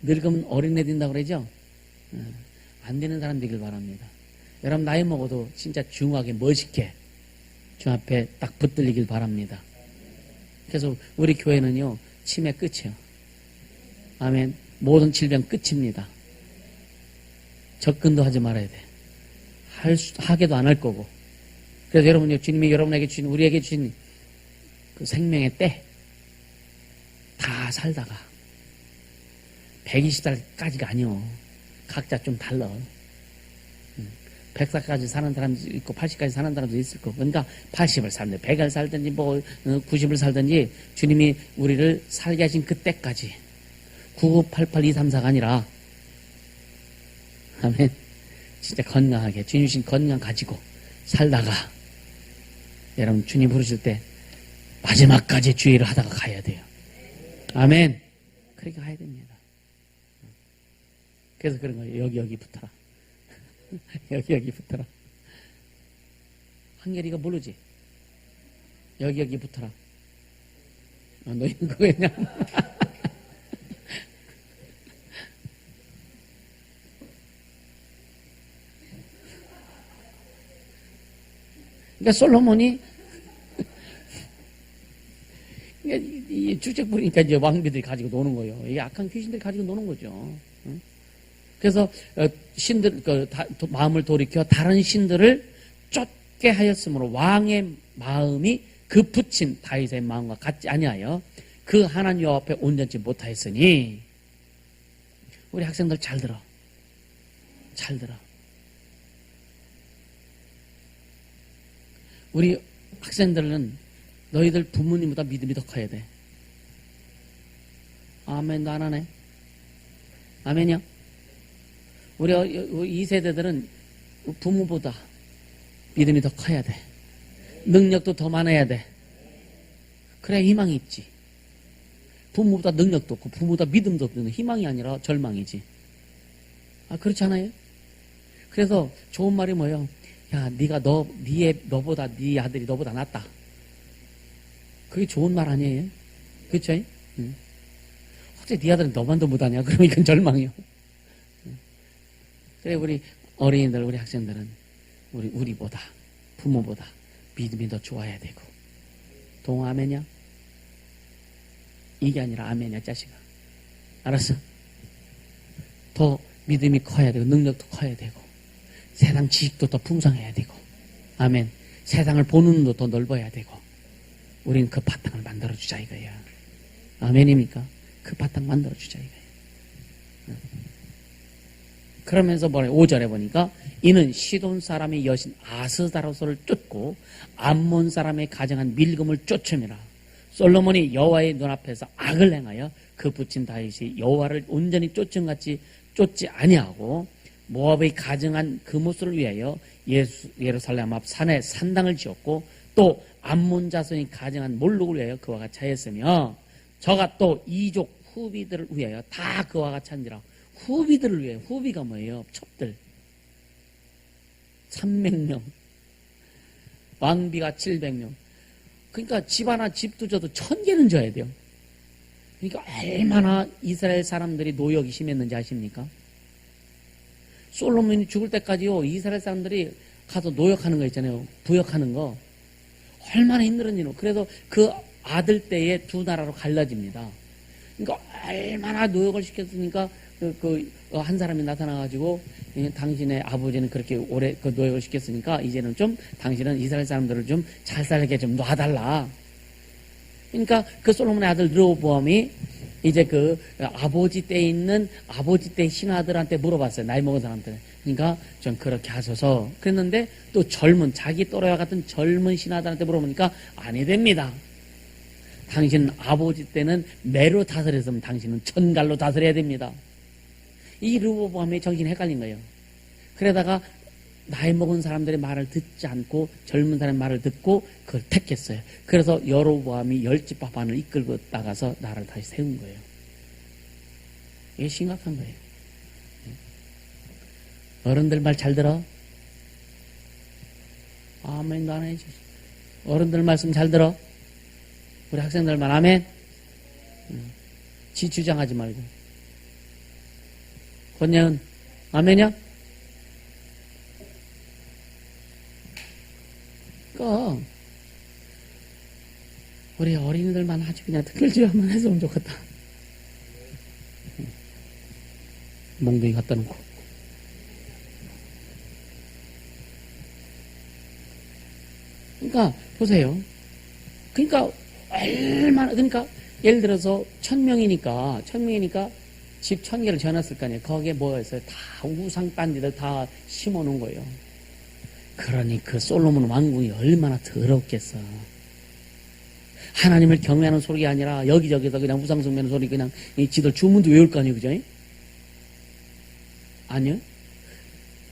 [SPEAKER 1] 늙으면 어린애 된다고 그러죠? 안 되는 사람 되길 바랍니다. 여러분 나이 먹어도 진짜 중하게 멋있게 주 앞에 딱 붙들리길 바랍니다. 그래서 우리 교회는요 치매 끝이에요. 아멘. 모든 질병 끝입니다. 접근도 하지 말아야 돼. 하게도 안 할 거고. 그래서 여러분요 주님이 여러분에게 주신 우리에게 주신 그 생명의 때 다 살다가 120살까지가 아니요. 각자 좀 달라. 100살까지 사는 사람도 있고 80까지 사는 사람도 있을 거고. 그러니까 80을 살든지 100을 살든지 뭐 90을 살든지 주님이 우리를 살게 하신 그때까지 9988-234가 아니라 아멘. 진짜 건강하게 주님 주신 건강 가지고 살다가 여러분 주님 부르실 때 마지막까지 주의를 하다가 가야 돼요. 아멘. 그렇게 가야 됩니다. 그래서 그런 거예요. 여기 붙어라. 여기 붙어라. 한결이가 모르지? 여기 붙어라. 너희는 그거냐? 그러니까 솔로몬이 이 주책 부리니까 이제 왕비들이 가지고 노는 거예요. 이 악한 귀신들이 가지고 노는 거죠. 그래서 신들 마음을 돌이켜 다른 신들을 쫓게 하였으므로 왕의 마음이 그 붙인 다윗의 마음과 같지 아니하여 그 하나님 여호와 앞에 온전치 못하였으니. 우리 학생들 잘 들어. 잘 들어. 우리 학생들은 너희들 부모님보다 믿음이 더 커야 돼. 아멘도 안 하네. 아멘이요. 우리 이 세대들은 부모보다 믿음이 더 커야 돼. 능력도 더 많아야 돼. 그래야 희망이 있지. 부모보다 능력도 없고 부모보다 믿음도 없는 희망이 아니라 절망이지. 그렇지 않아요? 그래서 좋은 말이 뭐예요? 야, 너보다 네 아들이 너보다 낫다. 그게 좋은 말 아니에요? 그렇죠? 어째 네 아들은 너만 더 못하냐? 그러면 이건 절망이요. 그래 우리 어린이들, 우리 학생들은 우리보다 부모보다 믿음이 더 좋아야 되고. 동호 아멘이야? 이게 아니라 아멘이야, 자식아. 알았어? 더 믿음이 커야 되고 능력도 커야 되고 세상 지식도 더 풍성해야 되고. 아멘. 세상을 보는 눈도 더 넓어야 되고. 우리는 그 바탕을 만들어주자 이거야. 아멘입니까? 그 바탕 만들어주자 이거야. 그러면서 뭐래? 5절에 보니까 이는 시돈 사람의 여신 아스다로스를 쫓고 암몬 사람의 가정한 밀금을 쫓음이라. 솔로몬이 여호와의 눈앞에서 악을 행하여 그 붙인 다윗이 여호와를 온전히 쫓음같이 쫓지 아니하고 모압의 가정한 그모스를 위하여 예루살렘 앞 산에 산당을 지었고 또 암몬 자손이 가정한 몰록을 위하여 그와 같이 하였으며 저가 또 이족 후비들을 위하여 다 그와 같이 한지라. 후비들을 위해. 후비가 뭐예요? 첩들. 300명. 왕비가 700명. 그러니까 집 하나 집도 줘도 1000개는 줘야 돼요. 그러니까 얼마나 이스라엘 사람들이 노역이 심했는지 아십니까? 솔로몬이 죽을 때까지요, 이스라엘 사람들이 가서 노역하는 거 있잖아요. 부역하는 거. 얼마나 힘들었는지. 그래서 그 아들 때에 두 나라로 갈라집니다. 그러니까 얼마나 노역을 시켰으니까 한 사람이 나타나가지고 당신의 아버지는 그렇게 오래 그 노역을 시켰으니까 이제는 좀 당신은 이스라엘 사람들을 좀 잘 살게 좀 놔달라. 그러니까 그 솔로몬의 아들 르호보암이 이제 그 아버지 때 있는 아버지 때 신하들한테 물어봤어요. 나이 먹은 사람한테. 그러니까 좀 그렇게 하소서. 그랬는데 또 젊은 자기 또래와 같은 젊은 신하들한테 물어보니까 아니 됩니다. 당신은 아버지 때는 매로 다스렸으면 당신은 천갈로 다스려야 됩니다. 이 르호보암의 정신이 헷갈린 거예요. 그러다가 나이 먹은 사람들의 말을 듣지 않고 젊은 사람의 말을 듣고 그걸 택했어요. 그래서 여로보암이 10집 반을 이끌고 나가서 나라를 다시 세운 거예요. 이게 심각한 거예요. 어른들 말 잘 들어? 아멘도 안 해야지. 어른들 말씀 잘 들어? 우리 학생들 말 아멘? 지 주장하지 말고. 권예은 아멘이야? 우리 어린이들만 아주 그냥 특별지원만 했으면 좋겠다. 몽둥이 갖다 놓고. 그러니까 보세요. 그러니까 얼마나 그러니까 예를 들어서 1000명이니까 집 1000개를 지어놨을 거 아니에요. 거기에 뭐가 있어요? 다 우상 딴지들 다 심어놓은 거예요. 그러니 그 솔로몬 왕궁이 얼마나 더럽겠어. 하나님을 경외하는 소리가 아니라 여기저기서 그냥 우상 숭배하는 소리 그냥 지들 주문도 외울 거 아니에요. 그죠? 아니요.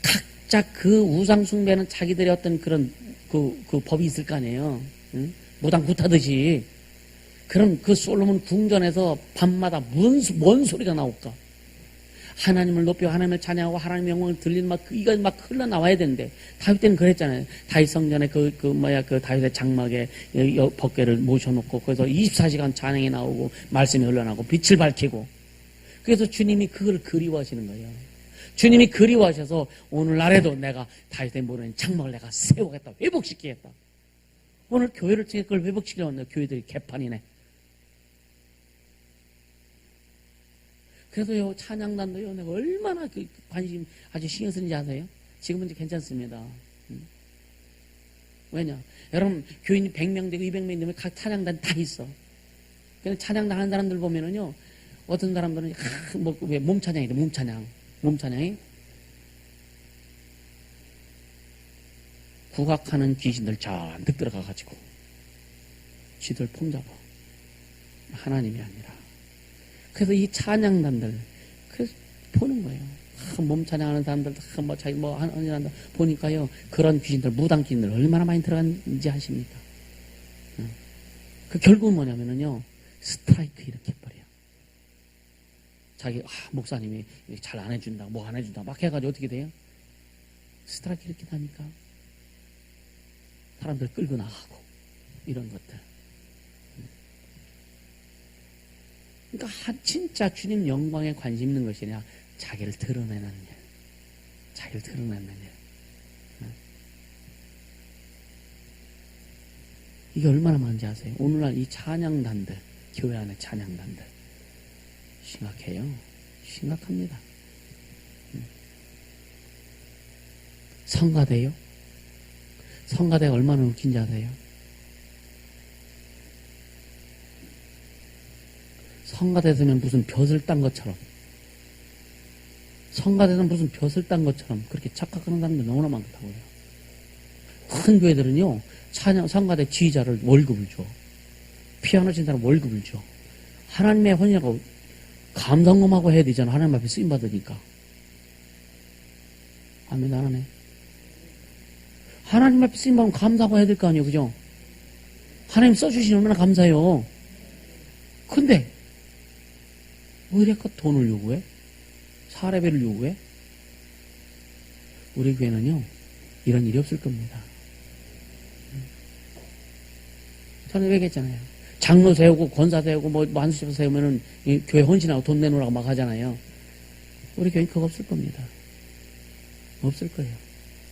[SPEAKER 1] 각자 그 우상 숭배는 자기들의 어떤 그런 그 법이 있을 거 아니에요. 응? 무당 굿하듯이. 그럼 그 솔로몬 궁전에서 밤마다 뭔 소리가 나올까? 하나님을 높여 하나님을 찬양하고 하나님의 영광을 들리는 이거 흘러나와야 되는데, 다윗 때는 그랬잖아요. 다윗 성전에 그 다윗의 장막에 법궤를 모셔놓고, 거기서 24시간 찬양이 나오고, 말씀이 흘러나오고, 빛을 밝히고. 그래서 주님이 그걸 그리워하시는 거예요. 주님이 그리워하셔서 오늘날에도 내가 다윗의 모르는 장막을 내가 세우겠다. 회복시키겠다. 오늘 교회를 통해 그걸 회복시키려고 하는데 교회들이 개판이네. 그래서요, 찬양단도요, 내가 얼마나 관심 아주 신경 쓰는지 아세요? 지금은 이제 괜찮습니다. 왜냐? 여러분, 교인이 100명 되고 200명 되면 각 찬양단 다 있어. 그냥 찬양단 하는 사람들 보면은요, 어떤 사람들은, 왜 몸찬양이래, 몸찬양이. 국악하는 귀신들 잔뜩 들어가가지고, 쥐들 폼잡아. 하나님이 아니라. 그래서 이 찬양단들, 그래서 보는 거예요. 몸 찬양하는 사람들, 하는 보니까요, 그런 귀신들, 무당 귀신들 얼마나 많이 들어간지 아십니까? 그 결국은 뭐냐면요, 스트라이크 이렇게 해버려요. 자기, 목사님이 잘 안 해준다, 뭐 안 해준다, 막 해가지고 어떻게 돼요? 스트라이크 이렇게 하니까 사람들 끌고 나가고, 이런 것들. 그러니까 진짜 주님 영광에 관심 있는 것이 아니라 자기를 드러내는 일. 자기를 드러내는 일. 이게 얼마나 많은지 아세요? 오늘날 이 찬양단들, 교회 안에 찬양단들. 심각해요. 심각합니다. 성가대요? 성가대가 얼마나 웃긴지 아세요? 성가대에서는 무슨 벼슬 딴 것처럼, 성가대에서는 무슨 벼슬 딴 것처럼 그렇게 착각하는 사람들 너무나 많다고요. 큰 교회들은요, 성가대 지휘자를 월급을 줘. 피아노 친 사람 월급을 줘. 하나님의 혼이라고 감성음하고 해야 되잖아. 하나님 앞에 쓰임받으니까. 아멘, 안 하네. 하나님 앞에 쓰임받으면 감사하고 해야 될 거 아니에요. 그죠? 하나님 써주시니 얼마나 감사해요. 근데 왜 이렇게 돈을 요구해? 사례비를 요구해? 우리 교회는요, 이런 일이 없을 겁니다. 저는 얘기했잖아요. 장로 세우고, 권사 세우고, 만수집 세우면은, 교회 헌신하고 돈 내놓으라고 막 하잖아요. 우리 교회는 그거 없을 겁니다. 없을 거예요.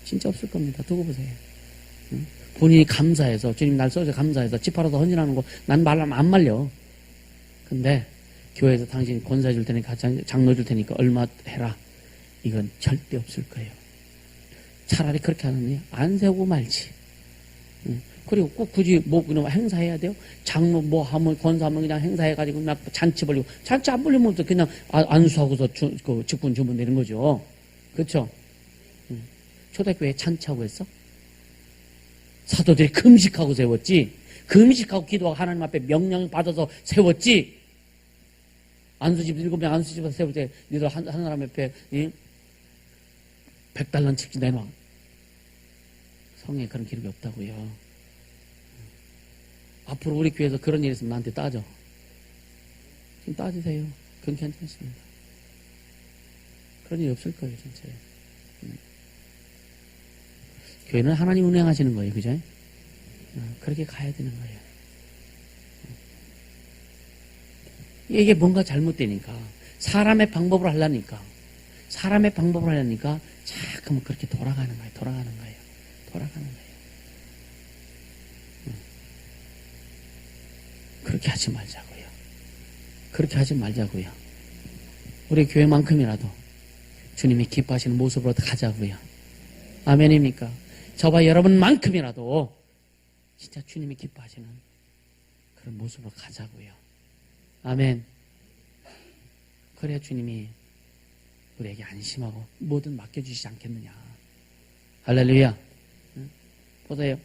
[SPEAKER 1] 진짜 없을 겁니다. 두고 보세요. 응? 본인이 감사해서, 주님 날 써서 감사해서 집 팔아서 헌신하는 거 난 말하면 안 말려. 근데 교회에서 당신 권사 줄 테니까, 장로 줄 테니까 얼마 해라. 이건 절대 없을 거예요. 차라리 그렇게 하느니 안 세우고 말지. 응? 그리고 꼭 굳이 뭐 그냥 행사해야 돼요? 장로 뭐 하면 권사하면 그냥 행사해가지고 막 잔치 벌리고, 잔치 안 벌리면 또 그냥 안수하고서 그 직분 주면 되는 거죠. 그렇죠? 초대교회 잔치하고 했어? 사도들이 금식하고 세웠지. 금식하고 기도하고 하나님 앞에 명령 받아서 세웠지. 안수집 7명 안수집에서 세울 때 니들 한 사람 옆에 100달러치씩 내놔. 성경에 그런 기록이 없다고요. 앞으로 우리 교회에서 그런 일이 있으면 나한테 따져. 지금 따지세요. 그건 괜찮습니다. 그런 일이 없을 거예요, 진짜. 교회는 하나님 운행하시는 거예요, 그죠? 그렇게 가야 되는 거예요. 이게 뭔가 잘못되니까, 사람의 방법으로 하려니까, 자꾸만 그렇게 돌아가는 거예요. 그렇게 하지 말자고요. 우리 교회만큼이라도 주님이 기뻐하시는 모습으로 가자고요. 아멘입니까? 저와 여러분만큼이라도 진짜 주님이 기뻐하시는 그런 모습으로 가자고요. 아멘. 그래야 주님이 우리에게 안심하고 뭐든 맡겨주시지 않겠느냐. 할렐루야. 보세요.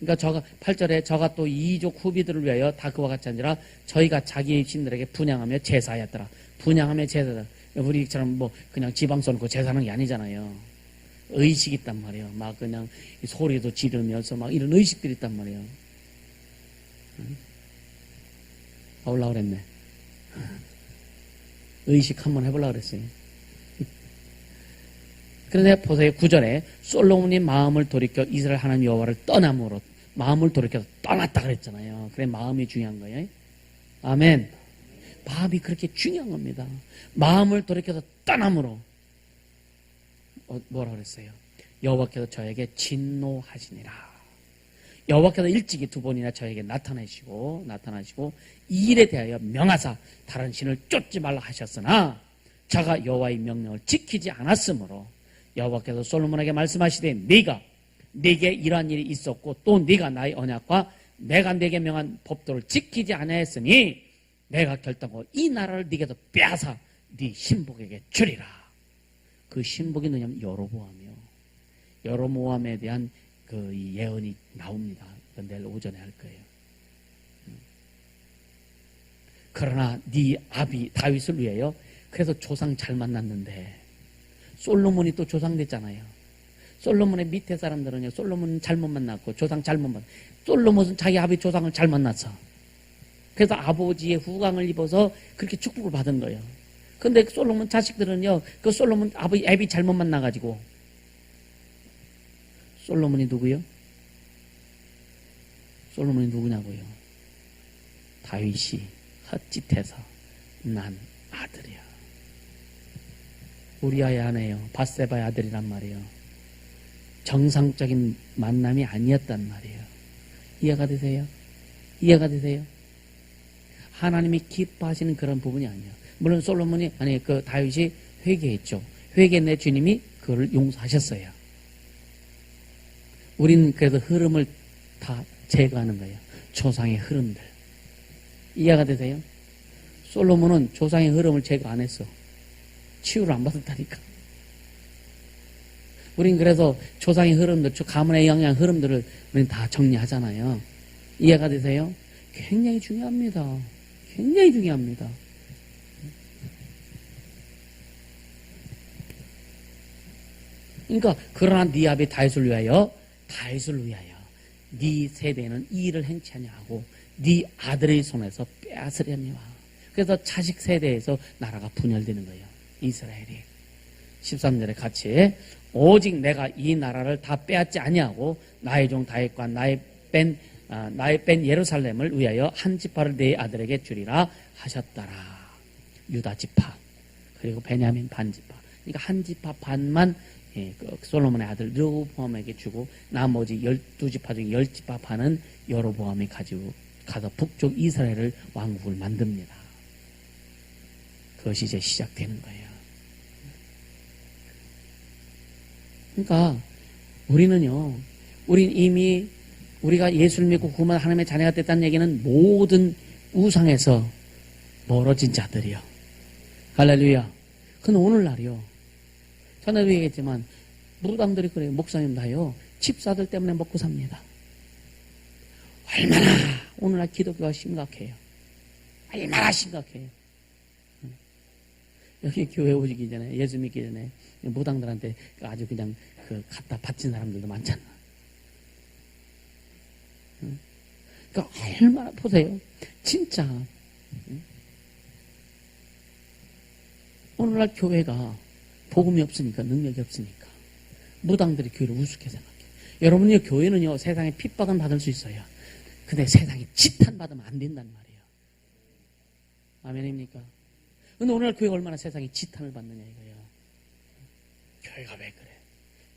[SPEAKER 1] 그러니까 8절에 저가 또 이족 후비들을 위하여 다 그와 같이 아니라 저희가 자기 신들에게 분양하며 제사하였더라. 분양하며 제사다. 우리처럼 뭐 그냥 지방 써놓고 제사하는 게 아니잖아요. 의식이 있단 말이에요. 막 그냥 소리도 지르면서 막 이런 의식들이 있단 말이에요. 올라오라 그랬네. 의식 한번 해보려고 그랬어요. 그런데 보세요. 9절에 솔로몬이 마음을 돌이켜 이스라엘 하나님 여호와를 떠남으로 마음을 돌이켜서 떠났다 그랬잖아요. 그래 마음이 중요한 거예요. 아멘. 마음이 그렇게 중요한 겁니다. 마음을 돌이켜서 떠남으로 뭐라 그랬어요? 여호와께서 저에게 진노하시니라. 여호와께서 일찍이 2번이나 저에게 나타나시고 이 일에 대하여 명하사 다른 신을 쫓지 말라 하셨으나 저가 여호와의 명령을 지키지 않았으므로 여호와께서 솔로몬에게 말씀하시되 네게 이러한 일이 있었고 또 네가 나의 언약과 내가 네게 명한 법도를 지키지 않았으니 내가 결단하고 이 나라를 네게서 빼앗아 네 신복에게 주리라. 그 신복이 누구냐면 여로보암이요. 여로보암에 대한 그 예언이 나옵니다. 이건 내일 오전에 할 거예요. 그러나 네 아비 다윗을 위하여 그래서 조상 잘 만났는데 솔로몬이 또 조상 됐잖아요. 솔로몬의 밑에 사람들은요, 솔로몬은 잘못 만났고 조상 잘못 만났고 솔로몬은 자기 아비 조상을 잘 만났어. 그래서 아버지의 후광을 입어서 그렇게 축복을 받은 거예요. 근데 솔로몬 자식들은요, 그 솔로몬 아버지 애비 잘못 만나가지고 솔로몬이 누구요? 솔로몬이 누구냐고요? 다윗이 헛짓해서 난 아들이야. 우리아의 아내요. 밧세바의 아들이란 말이에요. 정상적인 만남이 아니었단 말이에요. 이해가 되세요? 하나님이 기뻐하시는 그런 부분이 아니에요. 물론 솔로몬이 그 다윗이 회개했죠. 회개했는데 주님이 그를 용서하셨어요. 우리는 그래서 흐름을 다 제거하는 거예요. 조상의 흐름들. 이해가 되세요? 솔로몬은 조상의 흐름을 제거 안 했어. 치유를 안 받았다니까. 우린 그래서 조상의 흐름들, 가문의 영향 흐름들을 우린 다 정리하잖아요. 이해가 되세요? 굉장히 중요합니다. 굉장히 중요합니다. 그러니까 그러나 네 아비 다윗을 위하여 네 세대는 이 일을 행치 아니하고 네 아들의 손에서 빼앗으려니와. 그래서 자식 세대에서 나라가 분열되는 거예요. 이스라엘이. 13절에 같이 오직 내가 이 나라를 다 빼앗지 아니하고 나의 종 다윗과 나의 뺀 예루살렘을 위하여 한 지파를 네 아들에게 주리라 하셨더라. 유다 지파 그리고 베냐민 반 지파. 그러니까 한 지파 반만 그 솔로몬의 아들 르호보암에게 주고 나머지 12지파 중에 10지파는 여로보암이 가지고 가서 북쪽 이스라엘을 왕국을 만듭니다. 그것이 이제 시작되는 거예요. 그러니까 우린 이미 우리가 예수를 믿고 구원한 하나님의 자녀가 됐다는 얘기는 모든 우상에서 멀어진 자들이요. 할렐루야. 그건 오늘날이요. 전에도 얘기했지만 무당들이 그래요. 목사님 다요. 집사들 때문에 먹고 삽니다. 얼마나 오늘날 기독교가 심각해요. 얼마나 심각해요. 여기 교회 오시기 전에, 예수 믿기 전에 무당들한테 아주 그냥 갖다 바친 사람들도 많잖아. 그러니까 얼마나 보세요. 진짜 오늘날 교회가 복음이 없으니까, 능력이 없으니까 무당들이 교회를 우습게 생각해요. 여러분이 교회는요, 세상에 핍박은 받을 수 있어요. 근데 세상에 지탄받으면 안 된단 말이에요. 아멘입니까? 근데 오늘날 교회가 얼마나 세상에 지탄을 받느냐 이거예요. 교회가 왜 그래?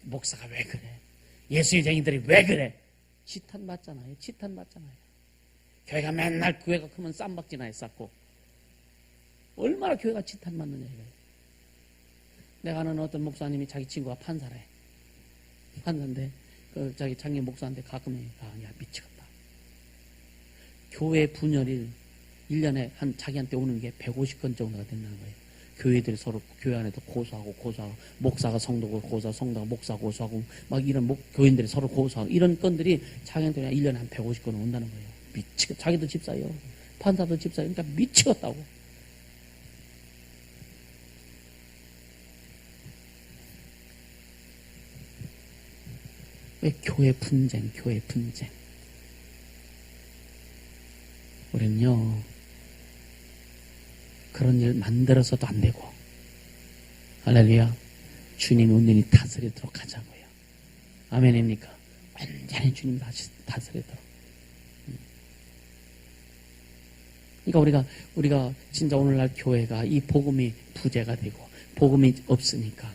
[SPEAKER 1] 목사가 왜 그래? 예수쟁이들이 왜 그래? 지탄받잖아요. 지탄받잖아요. 교회가 맨날 교회가 크면 쌈박지나 했었고 얼마나 교회가 지탄받느냐 이거예요. 내가 아는 어떤 목사님이 자기 친구가 판사래. 판사인데 자기 장례 목사한테 가끔 야 미치겠다. 교회 분열일 1년에 자기한테 오는 게 150건 정도가 된다는 거예요. 교회들이 서로 교회 안에도 고소하고 목사가 성도고 고소하고 성도가 목사 고소하고 막 이런 교인들이 서로 고소하고 이런 건들이 자기한테 그냥 1년에 한 150건 온다는 거예요. 자기도 집사예요. 판사도 집사예요. 그러니까 미치겠다고. 왜 교회 분쟁. 우리는요, 그런 일 만들어서도 안 되고, 할렐루야, 주님 온전히 다스리도록 하자고요. 아멘입니까? 완전히 주님 다스리도록. 그러니까 우리가 진짜 오늘날 교회가 이 복음이 부재가 되고, 복음이 없으니까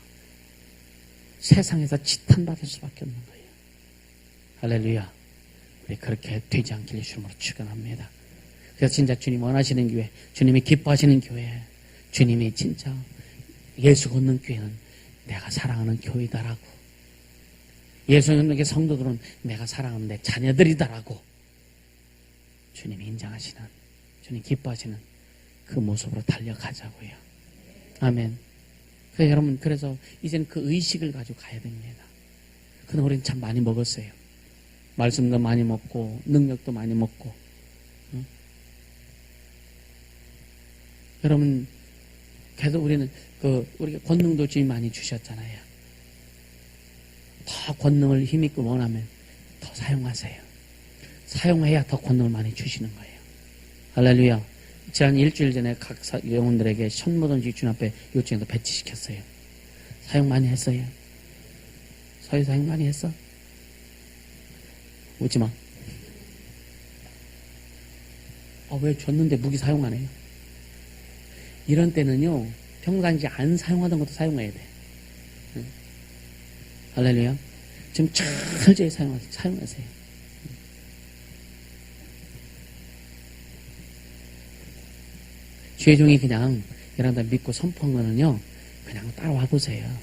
[SPEAKER 1] 세상에서 지탄받을 수밖에 없는 거예요. 할렐루야. 우리 그렇게 되지 않기를 주님으로 축원합니다. 그래서 진짜 주님 원하시는 교회, 주님이 기뻐하시는 교회, 주님이 진짜 예수 걷는 교회는 내가 사랑하는 교회다라고, 예수님에게 성도들은 내가 사랑하는 내 자녀들이다라고 주님이 인정하시는, 주님 기뻐하시는 그 모습으로 달려가자고요. 아멘. 그래서 여러분, 그래서 이제는 그 의식을 가지고 가야 됩니다. 근데 우리는 참 많이 먹었어요. 말씀도 많이 먹고 능력도 많이 먹고. 여러분, 계속 우리는 우리가 권능도 주님 많이 주셨잖아요. 더 권능을 힘있고 원하면 더 사용하세요. 사용해야 더 권능을 많이 주시는 거예요. 할렐루야. 지난 일주일 전에 각 영혼들에게 천모든지 주님 앞에 요청해서 배치시켰어요. 사용 많이 했어요. 사용 많이 했어? 웃지 마. 왜 줬는데 무기 사용 안 해요? 이런 때는요, 평상시 안 사용하던 것도 사용해야 돼. 할렐루야. 지금 철저히 사용하세요. 주의 종이 그냥 여러분들 믿고 선포한 거는요, 그냥 따라와 보세요.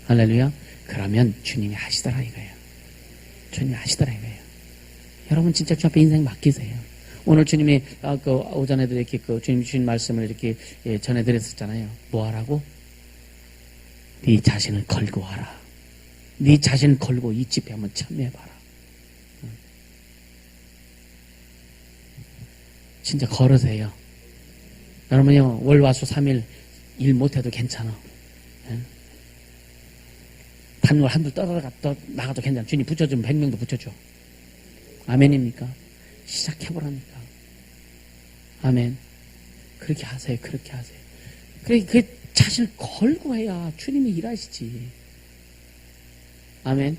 [SPEAKER 1] 할렐루야. 그러면 주님이 하시더라 이거예요. 주님이 하시더라 이거예요. 여러분 진짜 주 앞에 인생 맡기세요. 오늘 주님이 오전에도 이렇게 주님 주신 말씀을 이렇게 전해드렸었잖아요. 뭐 하라고? 네 자신을 걸고 하라. 네 자신을 걸고 이 집회 한번 참여해봐라. 진짜 걸으세요. 여러분요, 월화수 3일 일 못해도 괜찮아. 단월 한두 나가도 괜찮아. 주님 붙여주면 100명도 붙여줘. 아멘입니까? 시작해보라니까. 아멘. 그렇게 하세요. 그렇게 하세요. 그 자신을 걸고 해야 주님이 일하시지. 아멘.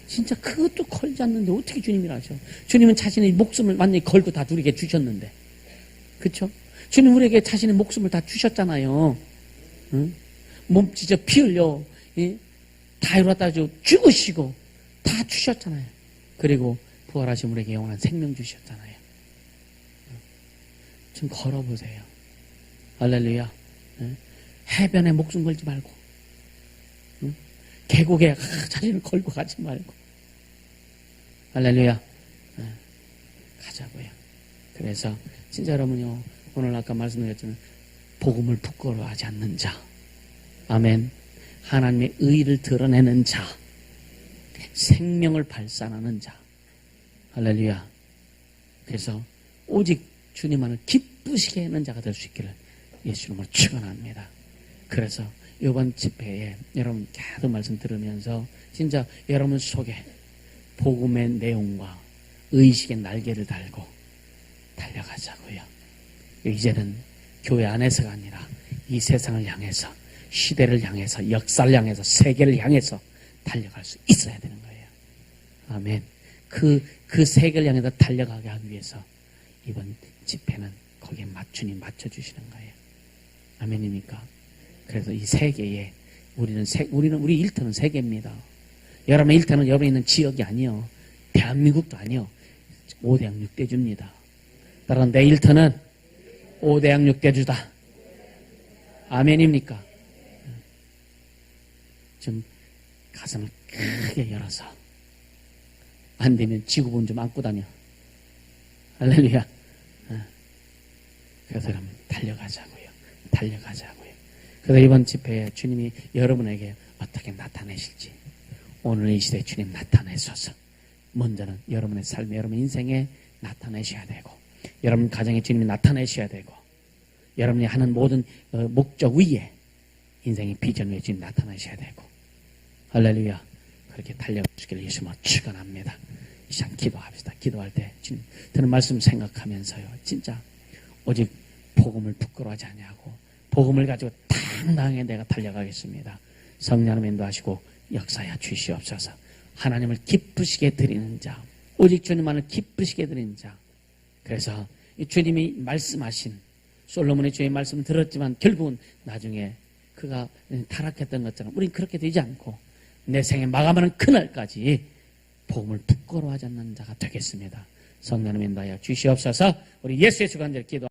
[SPEAKER 1] 진짜 그것도 걸지 않는데 어떻게 주님이 일하셔? 주님은 자신의 목숨을 완전히 걸고 다 우리에게 주셨는데. 그쵸? 주님 우리에게 자신의 목숨을 다 주셨잖아요. 응? 몸 찢어 피 흘려 다 이루었다 죽으시고 다 주셨잖아요. 그리고 부활하신 우리에게 영원한 생명 주셨잖아요. 좀 걸어보세요. 할렐루야. 해변에 목숨 걸지 말고, 계곡에 자신을 걸고 가지 말고, 할렐루야. 가자고요. 그래서 진짜 여러분요, 오늘 아까 말씀드렸지만 복음을 부끄러워하지 않는 자, 아멘. 하나님의 의를 드러내는 자, 생명을 발산하는 자, 할렐루야. 그래서 오직 주님만을 기쁘시게 하는 자가 될 수 있기를 예수님으로 축원합니다. 그래서 이번 집회에 여러분 계속 말씀 들으면서 진짜 여러분 속에 복음의 내용과 의식의 날개를 달고 달려가자고요. 이제는 교회 안에서가 아니라 이 세상을 향해서, 시대를 향해서, 역사를 향해서, 세계를 향해서 달려갈 수 있어야 되는 거예요. 아멘. 그 세계를 향해서 달려가게 하기 위해서 이번 집회는 거기에 주님 맞춰주시는 거예요. 아멘입니까? 그래서 이 세계에 우리 일터는 세계입니다. 여러분의 일터는 여러분이 있는 지역이 아니요, 대한민국도 아니요, 5대양 6대주입니다. 따라서 내 일터는 5대양 6대주다. 아멘입니까? 좀 가슴을 크게 열어서, 안 되면 지구본 좀 안고 다녀. 할렐루야. 그래서 여러분 달려가자고요. 달려가자고요. 그래서 이번 집회에 주님이 여러분에게 어떻게 나타내실지, 오늘 이 시대에 주님 나타내셔서 먼저는 여러분의 삶에, 여러분 인생에 나타내셔야 되고, 여러분 가정에 주님이 나타내셔야 되고, 여러분이 하는 모든 목적 위에, 인생의 비전 위에 주님 나타내셔야 되고, 할렐루야. 그렇게 달려가시기를 예수님으로 축원합니다. 이 시간 기도합시다. 기도할 때 주님 드는 말씀 생각하면서요, 진짜 오직 복음을 부끄러워하지 아니하고 복음을 가지고 당당하게 내가 달려가겠습니다. 성령님 인도하시고 역사하여 주시옵소서. 하나님을 기쁘시게 드리는 자, 오직 주님만을 기쁘시게 드리는 자. 그래서 주님이 말씀하신, 솔로몬의 주의 말씀을 들었지만 결국은 나중에 그가 타락했던 것처럼 우린 그렇게 되지 않고 내 생에 마감하는 그날까지 복음을 부끄러워하지 않는 자가 되겠습니다. 성령님 인도하여 주시옵소서. 우리 예수의 주관절 기도